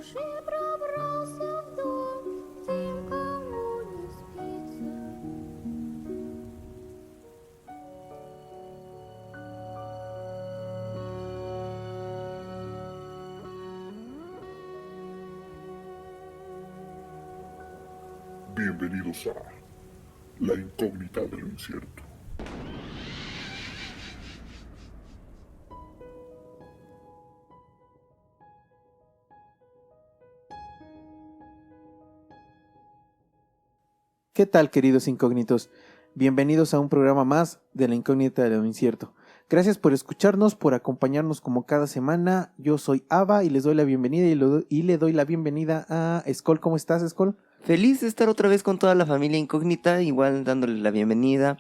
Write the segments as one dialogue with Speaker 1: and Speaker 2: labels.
Speaker 1: уже пробрался в дом, тем, кому не спится.
Speaker 2: Bienvenidos a La Incógnita de lo Incierto.
Speaker 3: ¿Qué tal, queridos incógnitos? Bienvenidos a un programa más de La Incógnita de lo Incierto. Gracias por escucharnos, por acompañarnos como cada semana. Yo soy Ava y les doy la bienvenida y le doy la bienvenida a Skol. ¿Cómo estás, Skol?
Speaker 4: Feliz de estar otra vez con toda la familia incógnita, igual dándoles la bienvenida,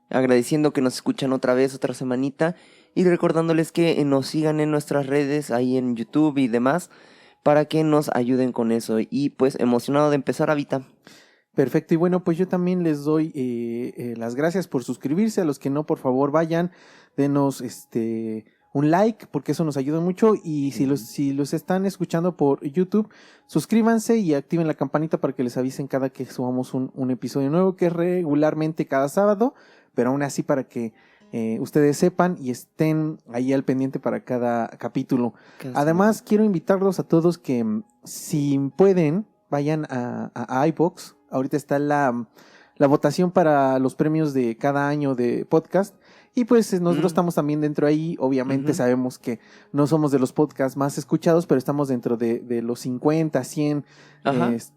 Speaker 4: agradeciendo que nos escuchan otra vez, otra semanita, y recordándoles que nos sigan en nuestras redes, ahí en YouTube y demás, para que nos ayuden con eso. Y pues emocionado de empezar, Avita.
Speaker 3: Perfecto, y bueno, pues yo también les doy las gracias por suscribirse. A los que no, por favor, vayan, denos un like, porque eso nos ayuda mucho. Y si los están escuchando por YouTube, suscríbanse y activen la campanita para que les avisen cada que subamos un episodio nuevo, que es regularmente cada sábado, pero aún así para que ustedes sepan y estén ahí al pendiente para cada capítulo. Además, quiero invitarlos a todos que si pueden, vayan a iVoox. Ahorita está la votación para los premios de cada año de podcast. Y pues nosotros estamos también dentro ahí. Obviamente sabemos que no somos de los podcasts más escuchados, pero estamos dentro de los 50, 100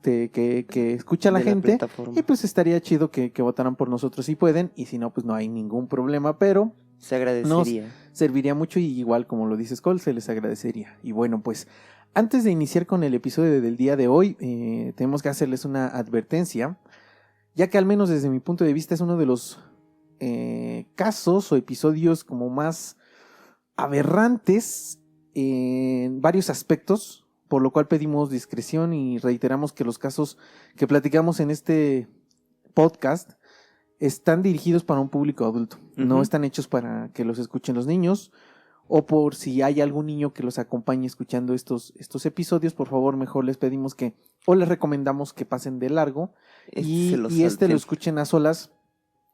Speaker 3: que escucha la gente. Y pues estaría chido que votaran por nosotros si pueden. Y si no, pues no hay ningún problema. Pero
Speaker 4: se agradecería.
Speaker 3: Nos serviría mucho y igual, como lo dice Skol, se les agradecería. Y bueno, pues antes de iniciar con el episodio del día de hoy, tenemos que hacerles una advertencia, ya que al menos desde mi punto de vista es uno de los casos o episodios como más aberrantes en varios aspectos, por lo cual pedimos discreción y reiteramos que los casos que platicamos en este podcast están dirigidos para un público adulto, no están hechos para que los escuchen los niños, o por si hay algún niño que los acompañe escuchando estos episodios, por favor, mejor les pedimos o les recomendamos que pasen de largo y lo escuchen a solas,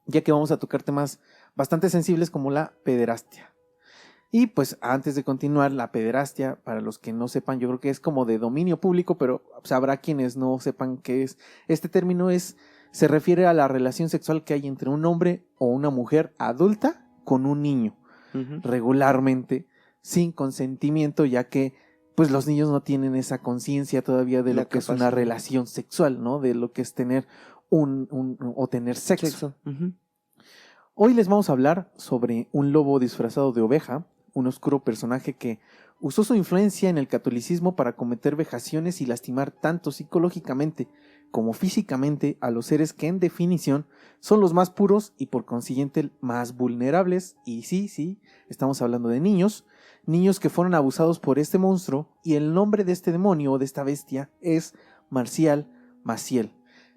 Speaker 3: ya que vamos a tocar temas bastante sensibles como la pederastia. Y pues antes de continuar, la pederastia, para los que no sepan, yo creo que es como de dominio público, pero habrá quienes no sepan qué es. Este término se refiere a la relación sexual que hay entre un hombre o una mujer adulta con un niño. Regularmente sin consentimiento, ya que pues los niños no tienen esa conciencia todavía de lo que es una relación sexual, ¿no? De lo que es tener o tener sexo. Hoy les vamos a hablar sobre un lobo disfrazado de oveja, un oscuro personaje que usó su influencia en el catolicismo para cometer vejaciones y lastimar tanto psicológicamente como físicamente a los seres que en definición son los más puros y por consiguiente más vulnerables. Y sí, estamos hablando de niños que fueron abusados por este monstruo, y el nombre de este demonio o de esta bestia es Marcial Maciel.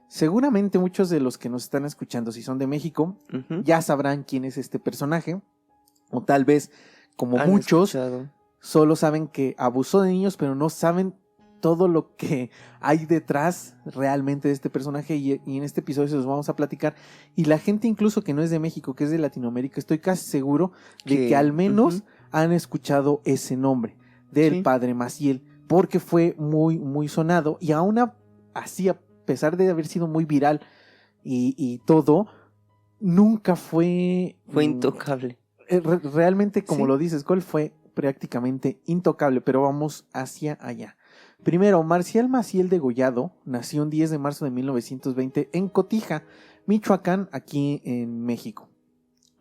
Speaker 3: Seguramente muchos de los que nos están escuchando, si son de México, ya sabrán quién es este personaje, o tal vez, como muchos, solo saben que abusó de niños, pero no saben todo lo que hay detrás realmente de este personaje, y en este episodio se los vamos a platicar. Y la gente incluso que no es de México, que es de Latinoamérica, estoy casi seguro de que al menos han escuchado ese nombre del padre Maciel, porque fue muy, muy sonado, y aún así, a pesar de haber sido muy viral y todo, nunca fue
Speaker 4: intocable.
Speaker 3: Realmente, como lo dices, Cole, fue prácticamente intocable, pero vamos hacia allá. Primero, Marcial Maciel Degollado nació el 10 de marzo de 1920 en Cotija, Michoacán, aquí en México.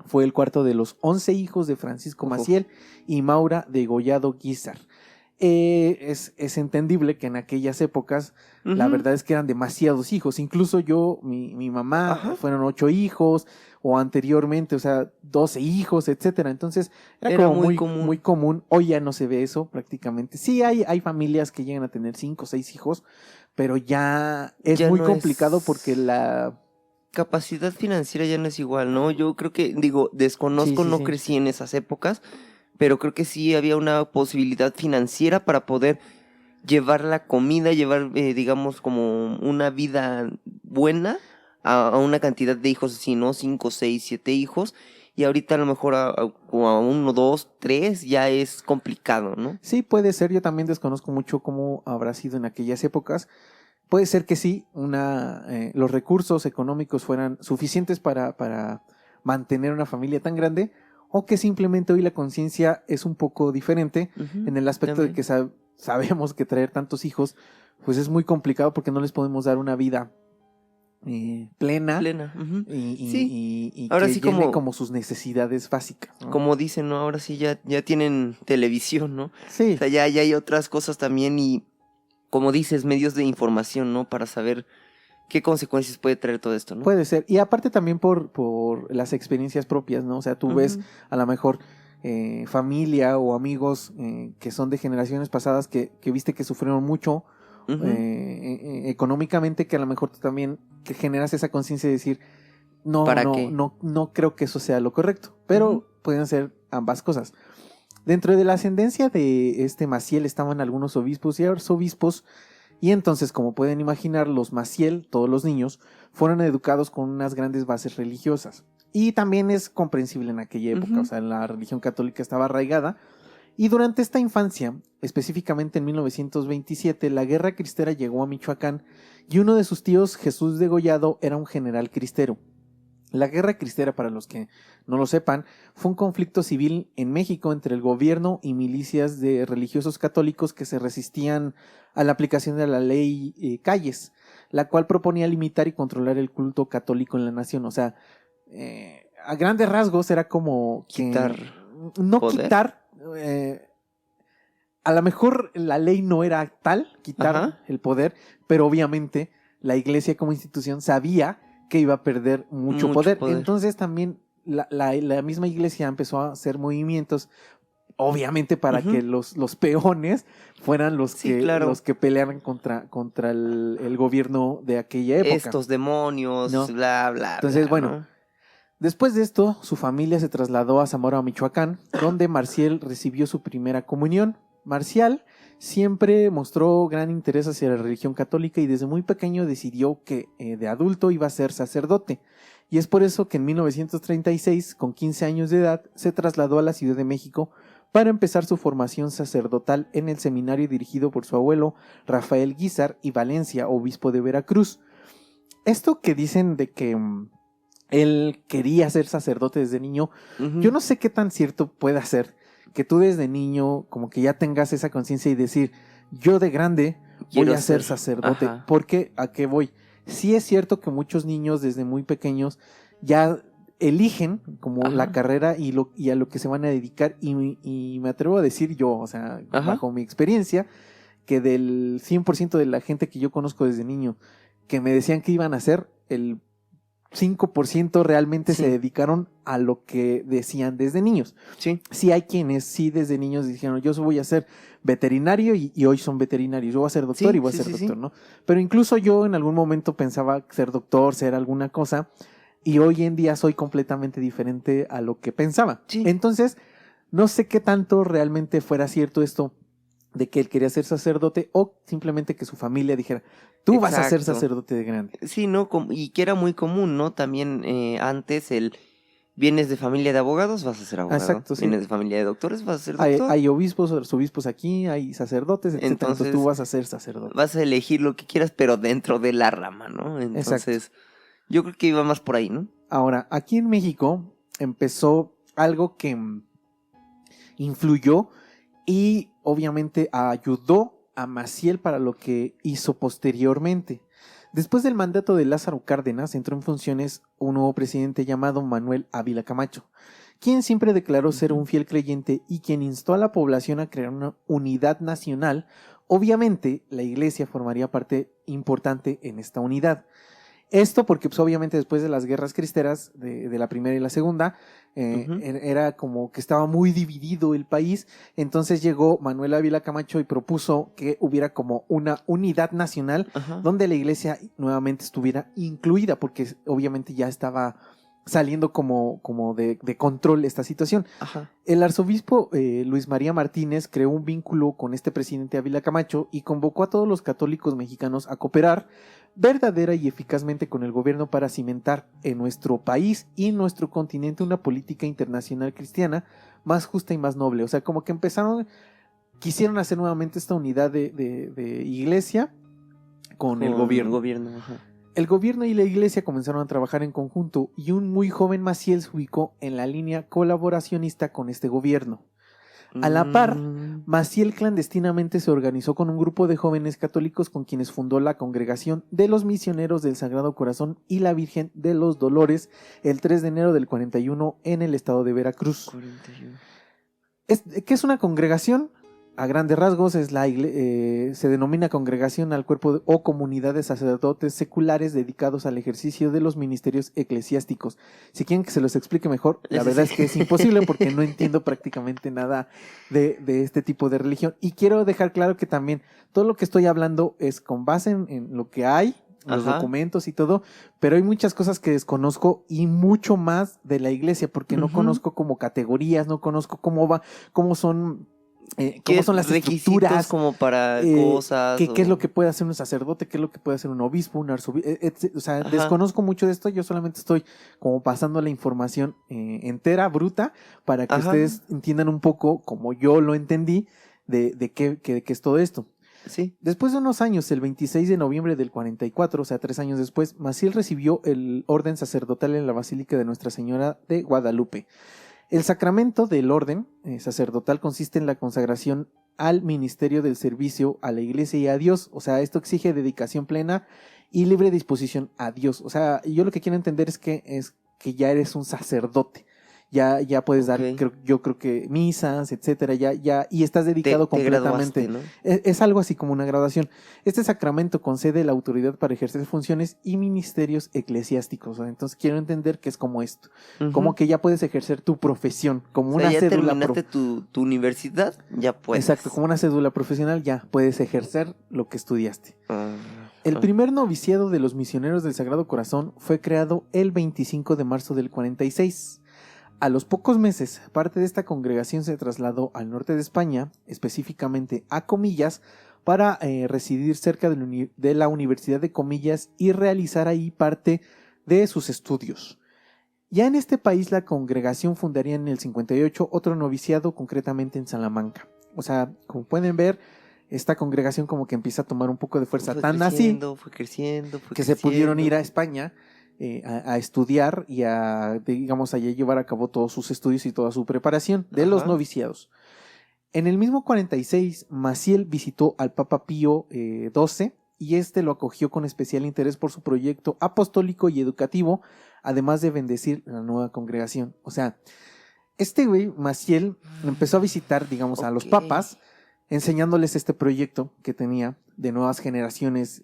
Speaker 3: Fue el cuarto de los 11 hijos de Francisco Maciel y Maura Degollado Guízar. Es entendible que en aquellas épocas la verdad es que eran demasiados hijos. Incluso mi mamá fueron 8 hijos, o anteriormente, o sea, 12 hijos, etcétera. Entonces era como muy común. Hoy ya no se ve eso prácticamente. Sí hay familias que llegan a tener 5 o 6 hijos, pero ya es muy complicado porque la
Speaker 4: capacidad financiera ya no es igual, ¿no? Yo creo que, desconozco, no crecí en esas épocas, pero creo que sí había una posibilidad financiera para poder llevar la comida, llevar, digamos, como una vida buena a una cantidad de hijos, si no, 5, 6, 7 hijos. Y ahorita a lo mejor como a 1, 2, 3 ya es complicado, ¿no?
Speaker 3: Sí, puede ser. Yo también desconozco mucho cómo habrá sido en aquellas épocas. Puede ser que sí, los recursos económicos fueran suficientes para mantener una familia tan grande, o que simplemente hoy la conciencia es un poco diferente en el aspecto
Speaker 4: también.
Speaker 3: de que sabemos que traer tantos hijos pues es muy complicado porque no les podemos dar una vida plena
Speaker 4: Ujú.
Speaker 3: y,
Speaker 4: Sí.
Speaker 3: y
Speaker 4: Ahora
Speaker 3: que
Speaker 4: sí
Speaker 3: llene como sus necesidades básicas, ¿no?
Speaker 4: Como dicen, ¿no? Ahora sí ya tienen televisión, ¿no?
Speaker 3: Sí,
Speaker 4: O sea, ya hay otras cosas también y, como dices, medios de información, ¿no? Para saber qué consecuencias puede traer todo esto, ¿no?
Speaker 3: puede ser. Y aparte también por las experiencias propias, ¿no? O sea, tú ves
Speaker 4: Ujú.
Speaker 3: a lo mejor familia o amigos que son de generaciones pasadas que viste que sufrieron mucho
Speaker 4: Ujú.
Speaker 3: económicamente, que a lo mejor tú también te generas esa conciencia de decir,
Speaker 4: ¿Para qué?
Speaker 3: no creo que eso sea lo correcto, pero
Speaker 4: Ujú.
Speaker 3: pueden ser ambas cosas. Dentro de la ascendencia de este Maciel estaban algunos obispos y arzobispos, y entonces, como pueden imaginar, los Maciel, todos los niños, fueron educados con unas grandes bases religiosas. Y también es comprensible en aquella época,
Speaker 4: Ujú.
Speaker 3: o sea, la religión católica estaba arraigada. Y durante esta infancia, específicamente en 1927, la guerra cristera llegó a Michoacán y uno de sus tíos, Jesús Degollado, era un general cristero. La guerra cristera, para los que no lo sepan, fue un conflicto civil en México entre el gobierno y milicias de religiosos católicos que se resistían a la aplicación de la ley Calles, la cual proponía limitar y controlar el culto católico en la nación. O sea, a grandes rasgos era como
Speaker 4: Quitar
Speaker 3: no
Speaker 4: poder.
Speaker 3: quitar, a lo mejor la ley no era tal, quitar
Speaker 4: Ajá.
Speaker 3: el poder, pero obviamente la iglesia como institución sabía que iba a perder mucho poder. Entonces también la misma iglesia empezó a hacer movimientos, obviamente para
Speaker 4: Ujú.
Speaker 3: que los peones fueran
Speaker 4: Sí, claro.
Speaker 3: los que pelearan contra el gobierno de aquella época.
Speaker 4: Estos demonios,
Speaker 3: ¿No?
Speaker 4: bla, bla,
Speaker 3: Entonces,
Speaker 4: bla,
Speaker 3: bueno,
Speaker 4: ¿no?
Speaker 3: después de esto, su familia se trasladó a Zamora, Michoacán, donde Marcial recibió su primera comunión. Marcial siempre mostró gran interés hacia la religión católica y desde muy pequeño decidió que de adulto iba a ser sacerdote. Y es por eso que en 1936, con 15 años de edad, se trasladó a la Ciudad de México para empezar su formación sacerdotal en el seminario dirigido por su abuelo Rafael Guízar y Valencia, obispo de Veracruz. Esto que dicen de que él quería ser sacerdote desde niño,
Speaker 4: Ujú.
Speaker 3: yo no sé qué tan cierto puede ser que tú desde niño como que ya tengas esa conciencia y decir, yo de grande
Speaker 4: Quiero
Speaker 3: voy a ser
Speaker 4: ser-
Speaker 3: sacerdote.
Speaker 4: ajá.
Speaker 3: Porque, ¿a qué voy? Sí es cierto que muchos niños desde muy pequeños ya eligen como
Speaker 4: Ajá.
Speaker 3: la carrera y a lo que se van a dedicar y me atrevo a decir yo, o sea,
Speaker 4: Ajá.
Speaker 3: bajo mi experiencia, que del 100% de la gente que yo conozco desde niño que me decían que iban a hacer, el 5% realmente
Speaker 4: Sí.
Speaker 3: se dedicaron a lo que decían desde niños.
Speaker 4: Sí.
Speaker 3: Sí hay quienes sí desde niños dijeron, yo voy a ser veterinario y hoy son veterinarios, yo voy a ser doctor
Speaker 4: Sí,
Speaker 3: y voy a
Speaker 4: sí,
Speaker 3: ser
Speaker 4: sí,
Speaker 3: doctor,
Speaker 4: sí.
Speaker 3: ¿no? Pero incluso yo en algún momento pensaba ser doctor, ser alguna cosa, y hoy en día soy completamente diferente a lo que pensaba.
Speaker 4: Sí.
Speaker 3: Entonces, no sé qué tanto realmente fuera cierto esto de que él quería ser sacerdote o simplemente que su familia dijera, tú vas a ser
Speaker 4: Exacto.
Speaker 3: sacerdote de grande.
Speaker 4: Sí, ¿no? Y que era muy común, ¿no? También antes vienes de familia de abogados, vas a ser abogado.
Speaker 3: Exacto, sí.
Speaker 4: Vienes de familia de doctores, vas a ser
Speaker 3: Hay,
Speaker 4: doctor.
Speaker 3: hay obispos, arzobispos aquí, hay sacerdotes, etc. Entonces
Speaker 4: Entonces,
Speaker 3: tú vas a ser sacerdote.
Speaker 4: vas a elegir lo que quieras, pero dentro de la rama, ¿no? Entonces, yo creo que iba más por ahí, ¿no?
Speaker 3: Ahora, aquí en México empezó algo que influyó y obviamente ayudó a Maciel para lo que hizo posteriormente. Después del mandato de Lázaro Cárdenas entró en funciones un nuevo presidente llamado Manuel Ávila Camacho, quien siempre declaró ser un fiel creyente y quien instó a la población a crear una unidad nacional. Obviamente la iglesia formaría parte importante en esta unidad. Esto porque pues obviamente después de las guerras cristeras de la primera y la segunda era como que estaba muy dividido el país. Entonces llegó Manuel Ávila Camacho y propuso que hubiera como una unidad nacional
Speaker 4: Ajá.
Speaker 3: donde la iglesia nuevamente estuviera incluida porque obviamente ya estaba saliendo como de control esta situación.
Speaker 4: Ajá.
Speaker 3: El arzobispo Luis María Martínez creó un vínculo con este presidente Ávila Camacho y convocó a todos los católicos mexicanos a cooperar verdadera y eficazmente con el gobierno para cimentar en nuestro país y nuestro continente una política internacional cristiana más justa y más noble. O sea, como que quisieron hacer nuevamente esta unidad de iglesia con el gobierno.
Speaker 4: Ajá.
Speaker 3: El gobierno y la iglesia comenzaron a trabajar en conjunto y un muy joven Maciel se ubicó en la línea colaboracionista con este gobierno. A la par, Maciel clandestinamente se organizó con un grupo de jóvenes católicos con quienes fundó la Congregación de los Misioneros del Sagrado Corazón y la Virgen de los Dolores el 3 de enero del 41 en el estado de Veracruz.
Speaker 4: 41.
Speaker 3: ¿Qué es una congregación? A grandes rasgos se denomina congregación al cuerpo o comunidad de sacerdotes seculares dedicados al ejercicio de los ministerios eclesiásticos. Si quieren que se los explique mejor, la verdad es que es imposible porque no entiendo prácticamente nada de este tipo de religión. Y quiero dejar claro que también todo lo que estoy hablando es con base en lo que hay, los documentos y todo, pero hay muchas cosas que desconozco y mucho más de la iglesia porque no conozco como categorías, no conozco cómo son... cómo son las estructuras,
Speaker 4: como para cosas.
Speaker 3: ¿Qué es lo que puede hacer un sacerdote? ¿Qué es lo que puede hacer un obispo, un arzobispo? O sea, desconozco mucho de esto. Yo solamente estoy como pasando la información entera, bruta, para que ustedes entiendan un poco, como yo lo entendí, de qué es todo esto.
Speaker 4: Sí.
Speaker 3: Después de unos años, el 26 de noviembre del 44, o sea, 3 años después, Maciel recibió el orden sacerdotal en la Basílica de Nuestra Señora de Guadalupe. El sacramento del orden sacerdotal consiste en la consagración al ministerio del servicio a la iglesia y a Dios. O sea, esto exige dedicación plena y libre disposición a Dios. O sea, yo lo que quiero entender es que ya eres un sacerdote. Ya puedes dar, yo creo que misas, etcétera, y estás dedicado completamente.
Speaker 4: Graduaste, ¿no?
Speaker 3: Es algo así como una graduación. Este sacramento concede la autoridad para ejercer funciones y ministerios eclesiásticos. Entonces quiero entender que es como esto, como que ya puedes ejercer tu profesión, como una
Speaker 4: ya
Speaker 3: cédula.
Speaker 4: Terminaste tu universidad, ya puedes.
Speaker 3: Exacto, como una cédula profesional ya puedes ejercer lo que estudiaste. El primer noviciado de los misioneros del Sagrado Corazón fue creado el 25 de marzo del 46. A los pocos meses, parte de esta congregación se trasladó al norte de España, específicamente a Comillas, para residir cerca de la Universidad de Comillas y realizar ahí parte de sus estudios. Ya en este país, la congregación fundaría en el 58 otro noviciado, concretamente en Salamanca. O sea, como pueden ver, esta congregación como que empieza a tomar un poco de fuerza, fue
Speaker 4: creciendo,
Speaker 3: se pudieron ir a España a estudiar y a llevar a cabo todos sus estudios y toda su preparación de los noviciados. En el mismo 46, Maciel visitó al Papa Pío XII y este lo acogió con especial interés por su proyecto apostólico y educativo, además de bendecir la nueva congregación. O sea, Maciel empezó a visitar, a los papas, enseñándoles este proyecto que tenía de nuevas generaciones,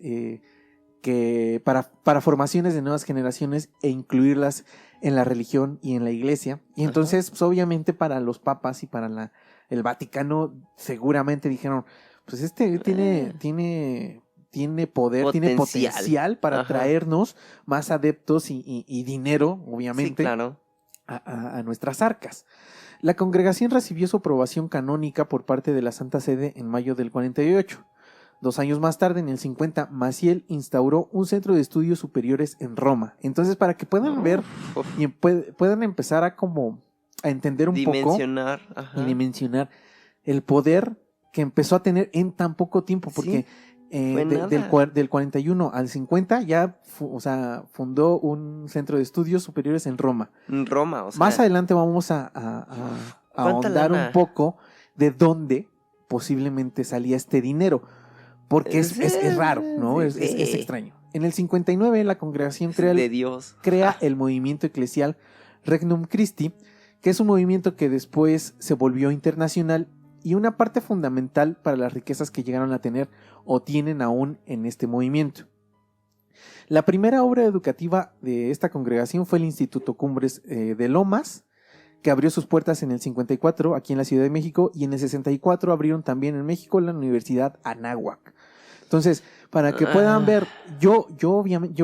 Speaker 3: que para formaciones de nuevas generaciones e incluirlas en la religión y en la iglesia. Y entonces, pues, obviamente para los papas y para el Vaticano seguramente dijeron, pues tiene poder, tiene potencial para traernos más adeptos y dinero, obviamente, a nuestras arcas. La congregación recibió su aprobación canónica por parte de la Santa Sede en mayo del 48. 2 años más tarde, en el 50, Maciel instauró un centro de estudios superiores en Roma. Entonces, para que puedan ver y puedan empezar a entender un poco y dimensionar el poder que empezó a tener en tan poco tiempo, porque del 41 al 50 ya fundó un centro de estudios superiores en Roma. Más adelante vamos a ahondar un poco de dónde posiblemente salía este dinero. Porque es raro, ¿no? Es extraño. En el 59, la congregación crea el movimiento eclesial Regnum Christi, que es un movimiento que después se volvió internacional y una parte fundamental para las riquezas que llegaron a tener o tienen aún en este movimiento. La primera obra educativa de esta congregación fue el Instituto Cumbres de Lomas, que abrió sus puertas en el 54 aquí en la Ciudad de México, y en el 64 abrieron también en México la Universidad Anáhuac. Entonces, para que puedan ver, yo obviamente,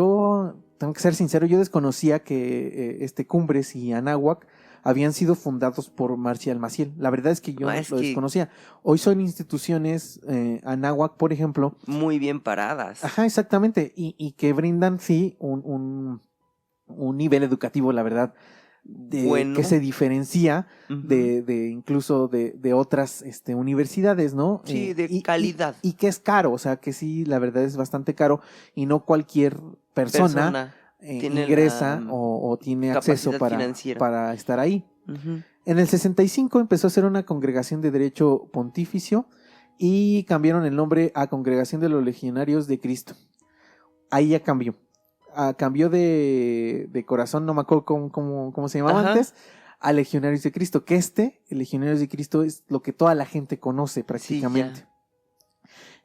Speaker 3: tengo que ser sincero, yo desconocía que Cumbres y Anáhuac habían sido fundados por Marcial Maciel. La verdad es que yo lo desconocía. Hoy son instituciones, Anáhuac, por ejemplo.
Speaker 4: Muy bien paradas.
Speaker 3: Ajá, exactamente. Y que brindan, sí, un nivel educativo, la verdad,
Speaker 4: Bueno.
Speaker 3: que se diferencia
Speaker 4: Ujú.
Speaker 3: de incluso de otras universidades, ¿no?
Speaker 4: Sí, de calidad.
Speaker 3: Y que es caro, o sea, que sí, la verdad es bastante caro y no cualquier persona
Speaker 4: tiene
Speaker 3: ingresa
Speaker 4: la
Speaker 3: o tiene acceso
Speaker 4: capacidad financiera.
Speaker 3: para estar ahí.
Speaker 4: Ujú.
Speaker 3: En el 65 empezó a ser una congregación de derecho pontificio y cambiaron el nombre a Congregación de los Legionarios de Cristo. Ahí ya cambió. Cambió de corazón, no me acuerdo cómo se llamaba
Speaker 4: Ajá.
Speaker 3: antes, a Legionarios de Cristo, que el Legionarios de Cristo, es lo que toda la gente conoce prácticamente.
Speaker 4: Sí,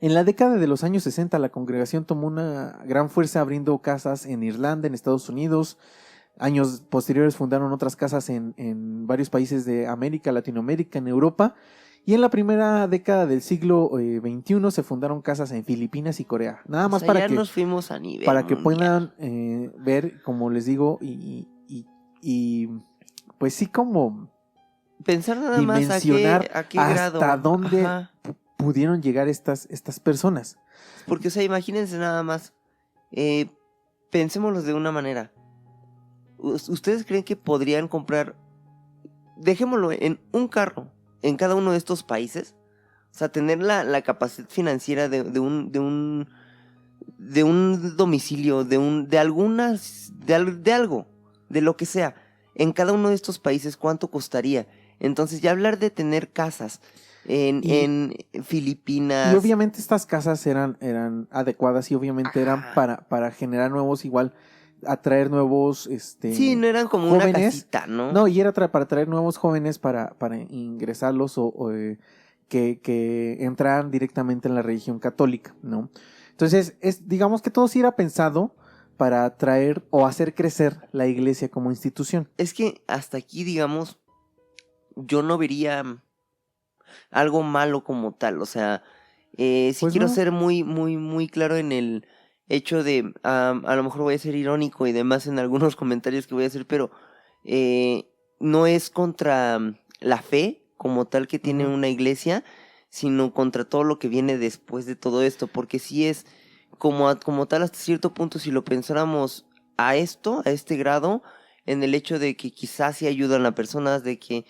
Speaker 3: En la década de los años 60, la congregación tomó una gran fuerza abriendo casas en Irlanda, en Estados Unidos. Años posteriores fundaron otras casas en varios países de América, Latinoamérica, en Europa. Y en la primera década del siglo XXI se fundaron casas en Filipinas y Corea. Nada más
Speaker 4: ya nos fuimos a nivel
Speaker 3: para que
Speaker 4: mundial.
Speaker 3: puedan ver, como les digo, y pues sí, como
Speaker 4: Pensar nada más
Speaker 3: dimensionar
Speaker 4: a qué grado.
Speaker 3: hasta dónde
Speaker 4: Ajá.
Speaker 3: pudieron llegar estas personas.
Speaker 4: Porque, o sea, imagínense nada más. Pensémoslo de una manera. ¿Ustedes creen que podrían comprar, dejémoslo en un carro, en cada uno de estos países? O sea, tener la capacidad financiera de un domicilio, de algo, de lo que sea. En cada uno de estos países, ¿cuánto costaría? Entonces, ya hablar de tener casas en Filipinas.
Speaker 3: Y obviamente estas casas eran adecuadas y obviamente eran para generar nuevos, igual, atraer nuevos
Speaker 4: sí, no eran como
Speaker 3: jóvenes.
Speaker 4: Una casita, ¿no?
Speaker 3: No, y era para traer nuevos jóvenes para ingresarlos o que entraran directamente en la religión católica, ¿no? Entonces, digamos que todo sí era pensado para atraer o hacer crecer la iglesia como institución.
Speaker 4: Es que hasta aquí, digamos, yo no vería algo malo como tal. O sea, sí
Speaker 3: Pues
Speaker 4: quiero
Speaker 3: no.
Speaker 4: ser muy, muy, muy claro en el hecho de, a lo mejor voy a ser irónico y demás en algunos comentarios que voy a hacer, pero no es contra la fe como tal que tiene
Speaker 3: Ujú.
Speaker 4: una iglesia, sino contra todo lo que viene después de todo esto, porque sí es como tal hasta cierto punto, si lo pensáramos a este grado, en el hecho de que quizás sí ayudan a personas, de que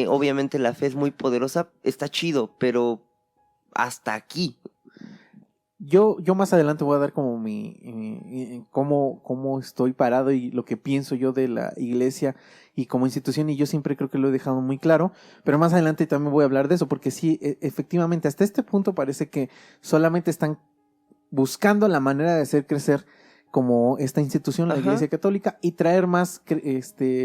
Speaker 4: obviamente la fe es muy poderosa, está chido, pero hasta aquí.
Speaker 3: Yo más adelante voy a dar como cómo estoy parado y lo que pienso yo de la iglesia y como institución, y yo siempre creo que lo he dejado muy claro, pero más adelante también voy a hablar de eso, porque sí, efectivamente, hasta este punto parece que solamente están buscando la manera de hacer crecer como esta institución, la
Speaker 4: Ajá.
Speaker 3: Iglesia Católica, y traer más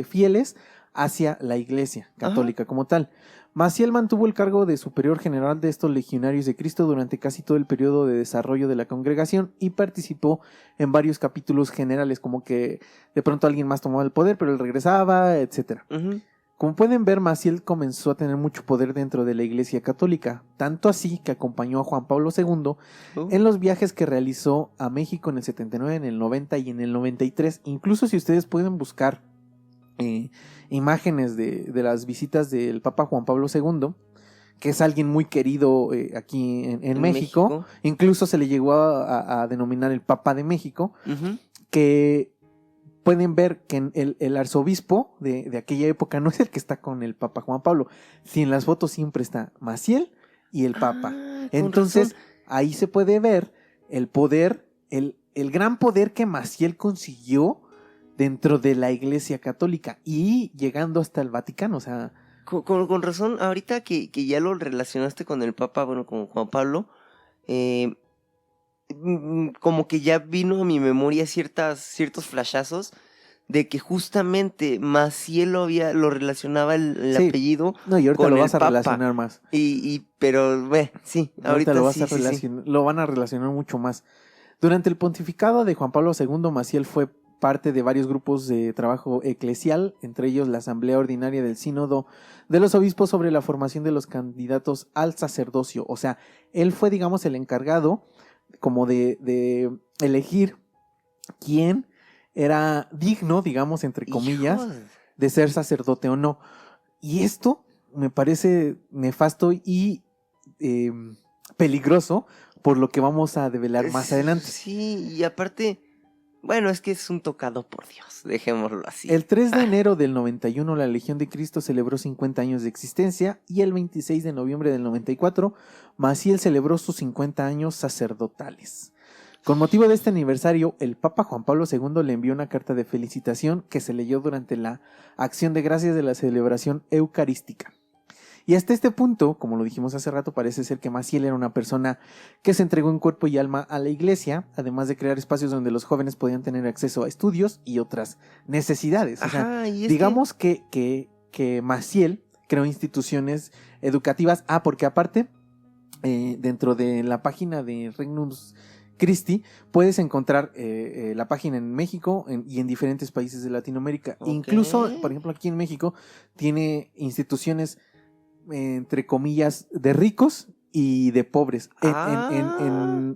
Speaker 3: fieles hacia la Iglesia Católica como tal. Maciel mantuvo el cargo de superior general de estos legionarios de Cristo durante casi todo el periodo de desarrollo de la congregación y participó en varios capítulos generales, como que de pronto alguien más tomaba el poder, pero él regresaba, etcétera.
Speaker 4: Uh-huh.
Speaker 3: Como pueden ver, Maciel comenzó a tener mucho poder dentro de la Iglesia Católica, tanto así que acompañó a Juan Pablo II en los viajes que realizó a México en el 79, en el 90 y en el 93. Incluso si ustedes pueden buscar imágenes de las visitas del Papa Juan Pablo II, que es alguien muy querido aquí en México. Incluso se le llegó a denominar el Papa de México,
Speaker 4: uh-huh.
Speaker 3: que pueden ver que el arzobispo de aquella época no es el que está con el Papa Juan Pablo. Si en las fotos siempre está Maciel y el Papa. Entonces, ahí se puede ver el poder, el gran poder que Maciel consiguió dentro de la Iglesia Católica y llegando hasta el Vaticano, o sea...
Speaker 4: Con razón, ahorita que ya lo relacionaste con el Papa, bueno, con Juan Pablo, como que ya vino a mi memoria ciertos flashazos de que justamente Maciel lo relacionaba el
Speaker 3: sí.
Speaker 4: apellido.
Speaker 3: No, y ahorita
Speaker 4: con
Speaker 3: lo vas a
Speaker 4: Papa.
Speaker 3: relacionar más.
Speaker 4: Pero, sí, ahorita
Speaker 3: lo vas a
Speaker 4: sí.
Speaker 3: Lo van a relacionar mucho más. Durante el pontificado de Juan Pablo II, Maciel fue parte de varios grupos de trabajo eclesial, entre ellos la Asamblea Ordinaria del Sínodo de los Obispos sobre la formación de los candidatos al sacerdocio. O sea, él fue, digamos, el encargado como de elegir quién era digno, digamos, entre comillas,
Speaker 4: Hijos.
Speaker 3: de ser sacerdote o no. Y esto me parece nefasto y eh, peligroso por lo que vamos a develar más adelante.
Speaker 4: Sí, y aparte, bueno, es que es un tocado por Dios, dejémoslo así.
Speaker 3: El 3 de enero del 91 la Legión de Cristo celebró 50 años de existencia y el 26 de noviembre del 94 Maciel celebró sus 50 años sacerdotales. Con motivo de este aniversario, el Papa Juan Pablo II le envió una carta de felicitación que se leyó durante la acción de gracias de la celebración eucarística. Y hasta este punto, como lo dijimos hace rato, parece ser que Maciel era una persona que se entregó en cuerpo y alma a la iglesia, además de crear espacios donde los jóvenes podían tener acceso a estudios y otras necesidades. O sea,
Speaker 4: Ajá, y es
Speaker 3: digamos que Maciel creó instituciones educativas. Porque aparte, dentro de la página de Regnum Christi, puedes encontrar la página en México y en diferentes países de Latinoamérica.
Speaker 4: Ok.
Speaker 3: Incluso, por ejemplo, aquí en México tiene instituciones, entre comillas, de ricos y de pobres.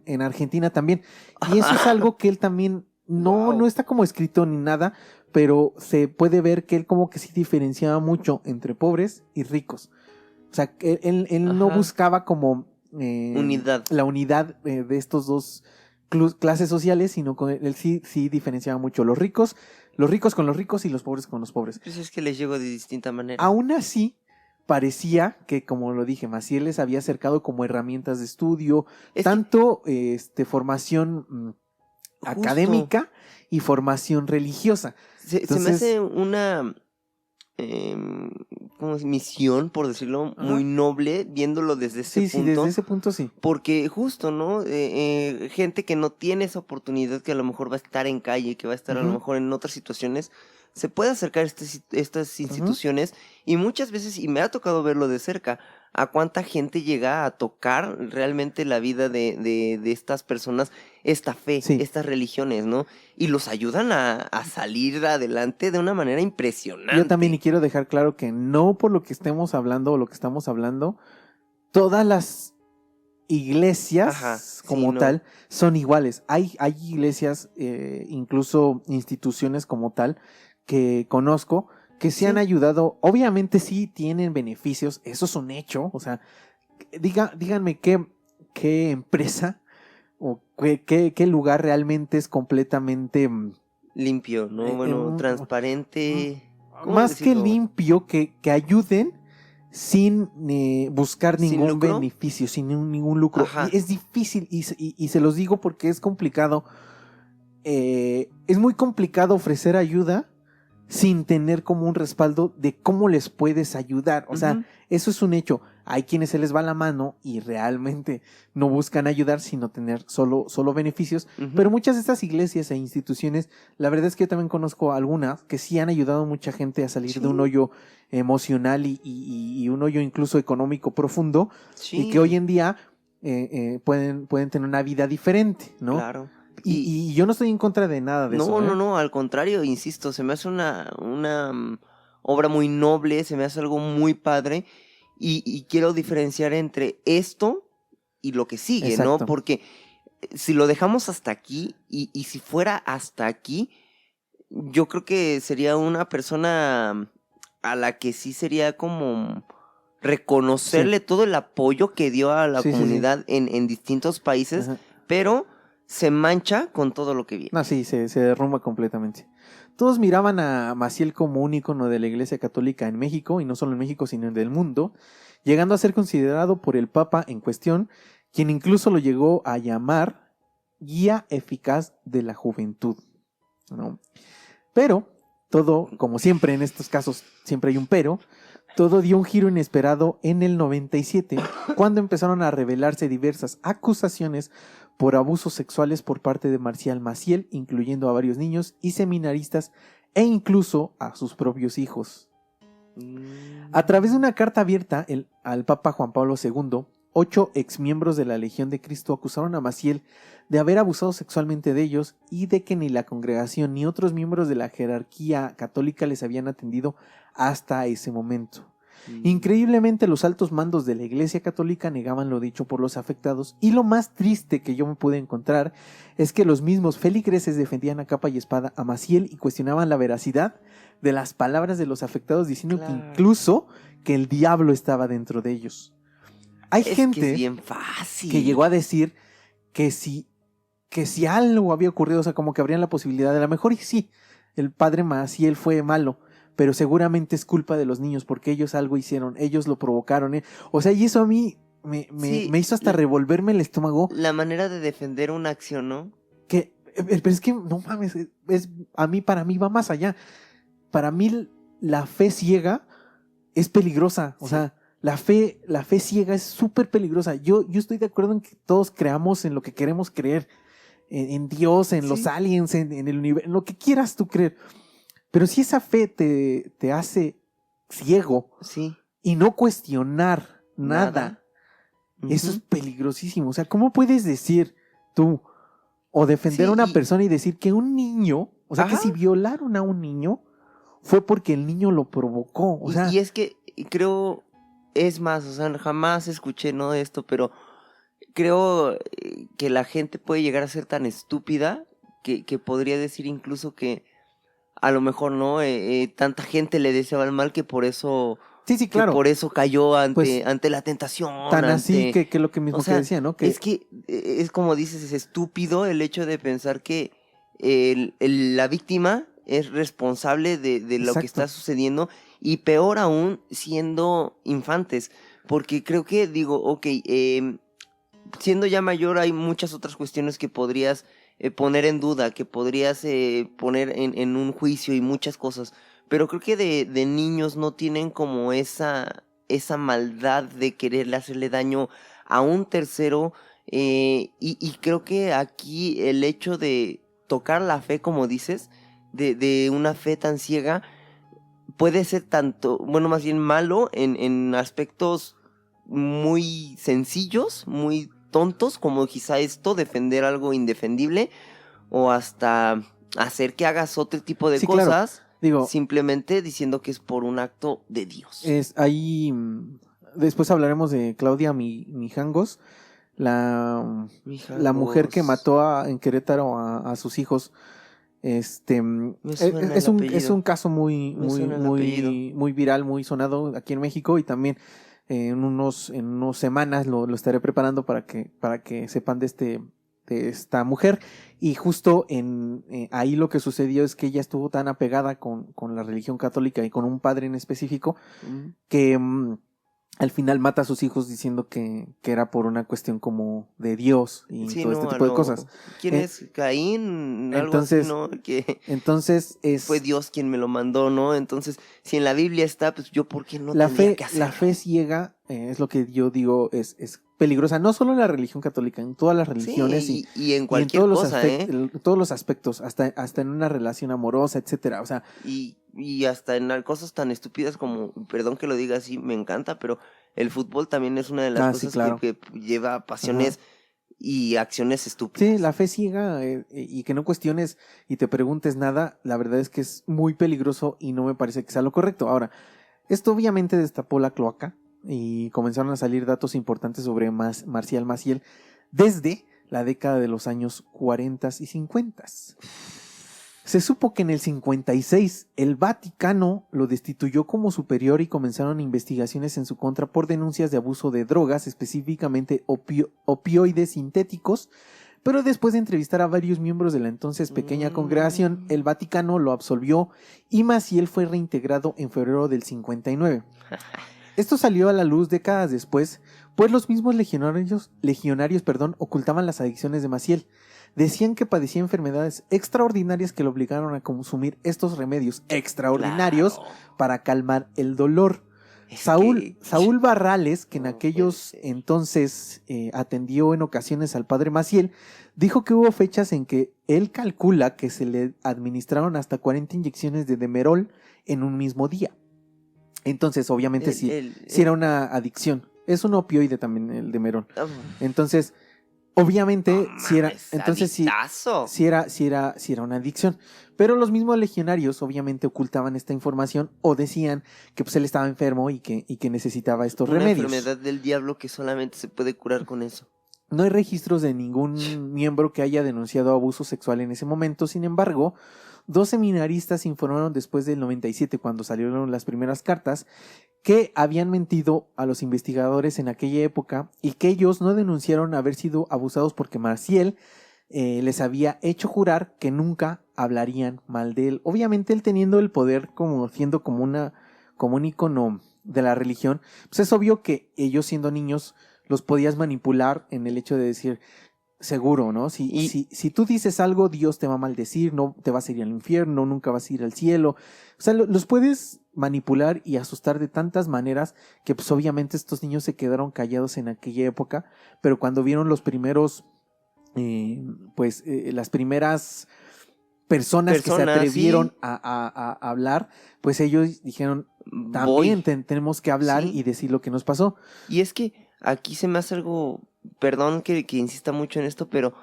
Speaker 3: En Argentina también. Y eso es algo que él también no está como escrito ni nada, pero se puede ver que él como que sí diferenciaba mucho entre pobres y ricos. O sea, él no
Speaker 4: Ajá.
Speaker 3: buscaba como
Speaker 4: Unidad.
Speaker 3: la unidad de estos dos clases sociales, sino él sí diferenciaba mucho los ricos con los ricos y los pobres con los pobres.
Speaker 4: Pues es que les llegó de distinta manera.
Speaker 3: Aún así, parecía que, como lo dije, Maciel les había acercado como herramientas de estudio,
Speaker 4: Es
Speaker 3: tanto formación
Speaker 4: Justo.
Speaker 3: académica y formación religiosa.
Speaker 4: Se me
Speaker 3: Entonces-
Speaker 4: hace una ¿cómo es? Misión, por decirlo,
Speaker 3: Ajá.
Speaker 4: muy noble, viéndolo desde ese
Speaker 3: Sí,
Speaker 4: punto.
Speaker 3: desde ese punto sí.
Speaker 4: Porque justo, ¿no? Gente que no tiene esa oportunidad, que a lo mejor va a estar en calle, que va a estar a lo
Speaker 3: Ujú.
Speaker 4: mejor en otras situaciones, se puede acercar a estas instituciones y muchas veces, y me ha tocado verlo de cerca, a cuánta gente llega a tocar realmente la vida de estas personas, esta fe,
Speaker 3: Sí.
Speaker 4: estas religiones, ¿no? Y los ayudan a salir adelante de una manera impresionante.
Speaker 3: Yo también, y quiero dejar claro que no por lo que estemos hablando o lo que estamos hablando, todas las iglesias
Speaker 4: Ajá, sí,
Speaker 3: como
Speaker 4: no.
Speaker 3: tal son iguales. Hay iglesias, incluso instituciones como tal, que conozco, que sí
Speaker 4: Sí.
Speaker 3: han ayudado. Obviamente sí tienen beneficios, eso es un hecho. O sea, díganme qué empresa o qué lugar realmente es completamente
Speaker 4: Limpio, ¿no? Bueno, transparente. ¿cómo
Speaker 3: más que
Speaker 4: decirlo?
Speaker 3: limpio, que ayuden sin buscar
Speaker 4: ¿Sin
Speaker 3: ningún
Speaker 4: lucro?
Speaker 3: beneficio, sin ningún lucro.
Speaker 4: Ajá.
Speaker 3: Y es difícil, y se los digo porque es complicado. Es muy complicado ofrecer ayuda sin tener como un respaldo de cómo les puedes ayudar. O sea,
Speaker 4: Ujú.
Speaker 3: eso es un hecho. Hay quienes se les va la mano y realmente no buscan ayudar, sino tener solo beneficios.
Speaker 4: Ujú.
Speaker 3: Pero muchas de estas iglesias e instituciones, la verdad es que yo también conozco algunas que sí han ayudado a mucha gente a salir
Speaker 4: Sí.
Speaker 3: de un hoyo emocional y un hoyo incluso económico profundo,
Speaker 4: Sí,
Speaker 3: y que hoy en día pueden tener una vida diferente, ¿no?
Speaker 4: claro.
Speaker 3: Y yo no estoy en contra de nada de eso.
Speaker 4: No, al contrario, insisto, se me hace una obra muy noble, se me hace algo muy padre y quiero diferenciar entre esto y lo que sigue,
Speaker 3: Exacto.
Speaker 4: ¿no? Porque si lo dejamos hasta aquí y si fuera hasta aquí, yo creo que sería una persona a la que sí sería como reconocerle todo el apoyo que dio a la
Speaker 3: Sí, sí, sí.
Speaker 4: comunidad en distintos países,
Speaker 3: Ajá.
Speaker 4: pero se mancha con todo lo que viene.
Speaker 3: No, sí, se derrumba completamente. Todos miraban a Maciel como un ícono de la Iglesia Católica en México, y no solo en México, sino en el mundo, llegando a ser considerado por el Papa en cuestión, quien incluso lo llegó a llamar guía eficaz de la juventud, ¿no? Pero todo, como siempre en estos casos, siempre hay un pero, todo dio un giro inesperado en el 97, cuando empezaron a revelarse diversas acusaciones por abusos sexuales por parte de Marcial Maciel, incluyendo a varios niños y seminaristas e incluso a sus propios hijos. A través de una carta abierta al Papa Juan Pablo II, 8 exmiembros de la Legión de Cristo acusaron a Maciel de haber abusado sexualmente de ellos y de que ni la congregación ni otros miembros de la jerarquía católica les habían atendido hasta ese momento. Increíblemente, los altos mandos de la Iglesia Católica negaban lo dicho por los afectados, y lo más triste que yo me pude encontrar es que los mismos feligreses defendían a capa y espada a Maciel y cuestionaban la veracidad de las palabras de los afectados, diciendo que incluso que el diablo estaba dentro de ellos. Hay gente
Speaker 4: que es bien fácil.
Speaker 3: que llegó a decir que si algo había ocurrido, o sea, como que habrían la posibilidad, de a lo mejor y sí, el padre Maciel fue malo, pero seguramente es culpa de los niños porque ellos algo hicieron, ellos lo provocaron. O sea, y eso a mí me hizo hasta revolverme el estómago.
Speaker 4: La manera de defender una acción, ¿no?
Speaker 3: Pero es que, no mames, para mí va más allá. Para mí la fe ciega es peligrosa, o sea, la fe ciega es súper peligrosa. Yo estoy de acuerdo en que todos creamos en lo que queremos creer, en Dios, en los aliens, en el universo, en lo que quieras tú creer. Pero si esa fe te hace ciego y no cuestionar nada. Eso es peligrosísimo. O sea, ¿cómo puedes decir tú o defender a una persona y decir que un niño, o sea, que si violaron a un niño fue porque el niño lo provocó? O sea,
Speaker 4: y es que creo, es más, o sea, jamás escuché no de esto, pero creo que la gente puede llegar a ser tan estúpida que podría decir incluso que a lo mejor no tanta gente le deseaba el mal que por eso
Speaker 3: claro,
Speaker 4: que por eso cayó
Speaker 3: pues,
Speaker 4: ante la tentación,
Speaker 3: tan así que lo que mismo, o sea, que decía, ¿no? Que
Speaker 4: es que es como dices, es estúpido el hecho de pensar que la víctima es responsable de lo que está sucediendo, y peor aún siendo infantes, porque creo que digo, siendo ya mayor hay muchas otras cuestiones que podrías poner en duda, que podrías poner en un juicio y muchas cosas, pero creo que de niños no tienen como esa maldad de quererle hacerle daño a un tercero, y creo que aquí el hecho de tocar la fe, como dices, de una fe tan ciega, puede ser tanto, bueno, más bien malo en aspectos muy sencillos, muy tontos, como quizá esto, defender algo indefendible, o hasta hacer que hagas otro tipo de cosas,
Speaker 3: claro. Digo,
Speaker 4: simplemente diciendo que es por un acto de Dios.
Speaker 3: Ahí, después hablaremos de Claudia Mijangos, la mujer que mató en Querétaro a sus hijos. Es un caso muy viral, muy sonado aquí en México, y también en unos semanas lo estaré preparando para que sepan de esta mujer. Y justo ahí lo que sucedió es que ella estuvo tan apegada con la religión católica y con un padre en específico que al final mata a sus hijos diciendo que era por una cuestión como de Dios y todo este tipo de cosas.
Speaker 4: ¿Quién es? Caín,
Speaker 3: entonces,
Speaker 4: algo así, ¿no?
Speaker 3: Entonces
Speaker 4: fue Dios quien me lo mandó, ¿no? Entonces, si en la Biblia está, pues yo ¿por qué no
Speaker 3: tendría
Speaker 4: que hacerlo?
Speaker 3: La fe ciega es lo que yo digo es peligrosa, no solo en la religión católica, en todas las religiones
Speaker 4: y en cualquier cosa,
Speaker 3: todos los aspectos, hasta en una relación amorosa, etcétera, o sea,
Speaker 4: y hasta en cosas tan estúpidas como, perdón que lo diga así, me encanta, pero el fútbol también es una de las cosas que lleva pasiones y acciones estúpidas.
Speaker 3: Sí, la fe ciega y que no cuestiones y te preguntes nada, la verdad es que es muy peligroso y no me parece que sea lo correcto. Ahora, esto obviamente destapó la cloaca y comenzaron a salir datos importantes sobre Marcial Maciel desde la década de los años 40 y 50. Se supo que en el 56 el Vaticano lo destituyó como superior y comenzaron investigaciones en su contra por denuncias de abuso de drogas, específicamente opioides sintéticos, pero después de entrevistar a varios miembros de la entonces pequeña congregación, el Vaticano lo absolvió y Maciel fue reintegrado en febrero del 59. Esto salió a la luz décadas después, pues los mismos legionarios, ocultaban las adicciones de Maciel. Decían que padecía enfermedades extraordinarias que lo obligaron a consumir estos remedios extraordinarios para calmar el dolor. Saúl Barrales, que en aquellos entonces atendió en ocasiones al padre Maciel, dijo que hubo fechas en que él calcula que se le administraron hasta 40 inyecciones de Demerol en un mismo día. Entonces, obviamente, sí era una adicción. Es un opioide también el Demerol. Entonces, Obviamente,
Speaker 4: No
Speaker 3: si era,
Speaker 4: mames,
Speaker 3: entonces
Speaker 4: adictazo.
Speaker 3: sí era una adicción. Pero los mismos legionarios obviamente ocultaban esta información o decían que pues él estaba enfermo y que necesitaba estos
Speaker 4: Una
Speaker 3: remedios.
Speaker 4: enfermedad del diablo que solamente se puede curar con eso.
Speaker 3: No hay registros de ningún miembro que haya denunciado abuso sexual en ese momento. Sin embargo, dos seminaristas informaron después del 97, cuando salieron las primeras cartas, que habían mentido a los investigadores en aquella época y que ellos no denunciaron haber sido abusados porque Maciel les había hecho jurar que nunca hablarían mal de él. Obviamente él teniendo el poder como siendo como un icono de la religión, pues es obvio que ellos siendo niños los podías manipular en el hecho de decir, seguro, ¿no? Si tú dices algo, Dios te va a maldecir, no te vas a ir al infierno, nunca vas a ir al cielo. O sea, los puedes manipular y asustar de tantas maneras que pues obviamente estos niños se quedaron callados en aquella época, pero cuando vieron los primeros, las primeras personas que se atrevieron
Speaker 4: sí.
Speaker 3: a hablar, pues ellos dijeron,
Speaker 4: Voy.
Speaker 3: también tenemos que hablar
Speaker 4: Sí.
Speaker 3: y decir lo que nos pasó.
Speaker 4: Y es que aquí se me hace algo, perdón que insista mucho en esto, pero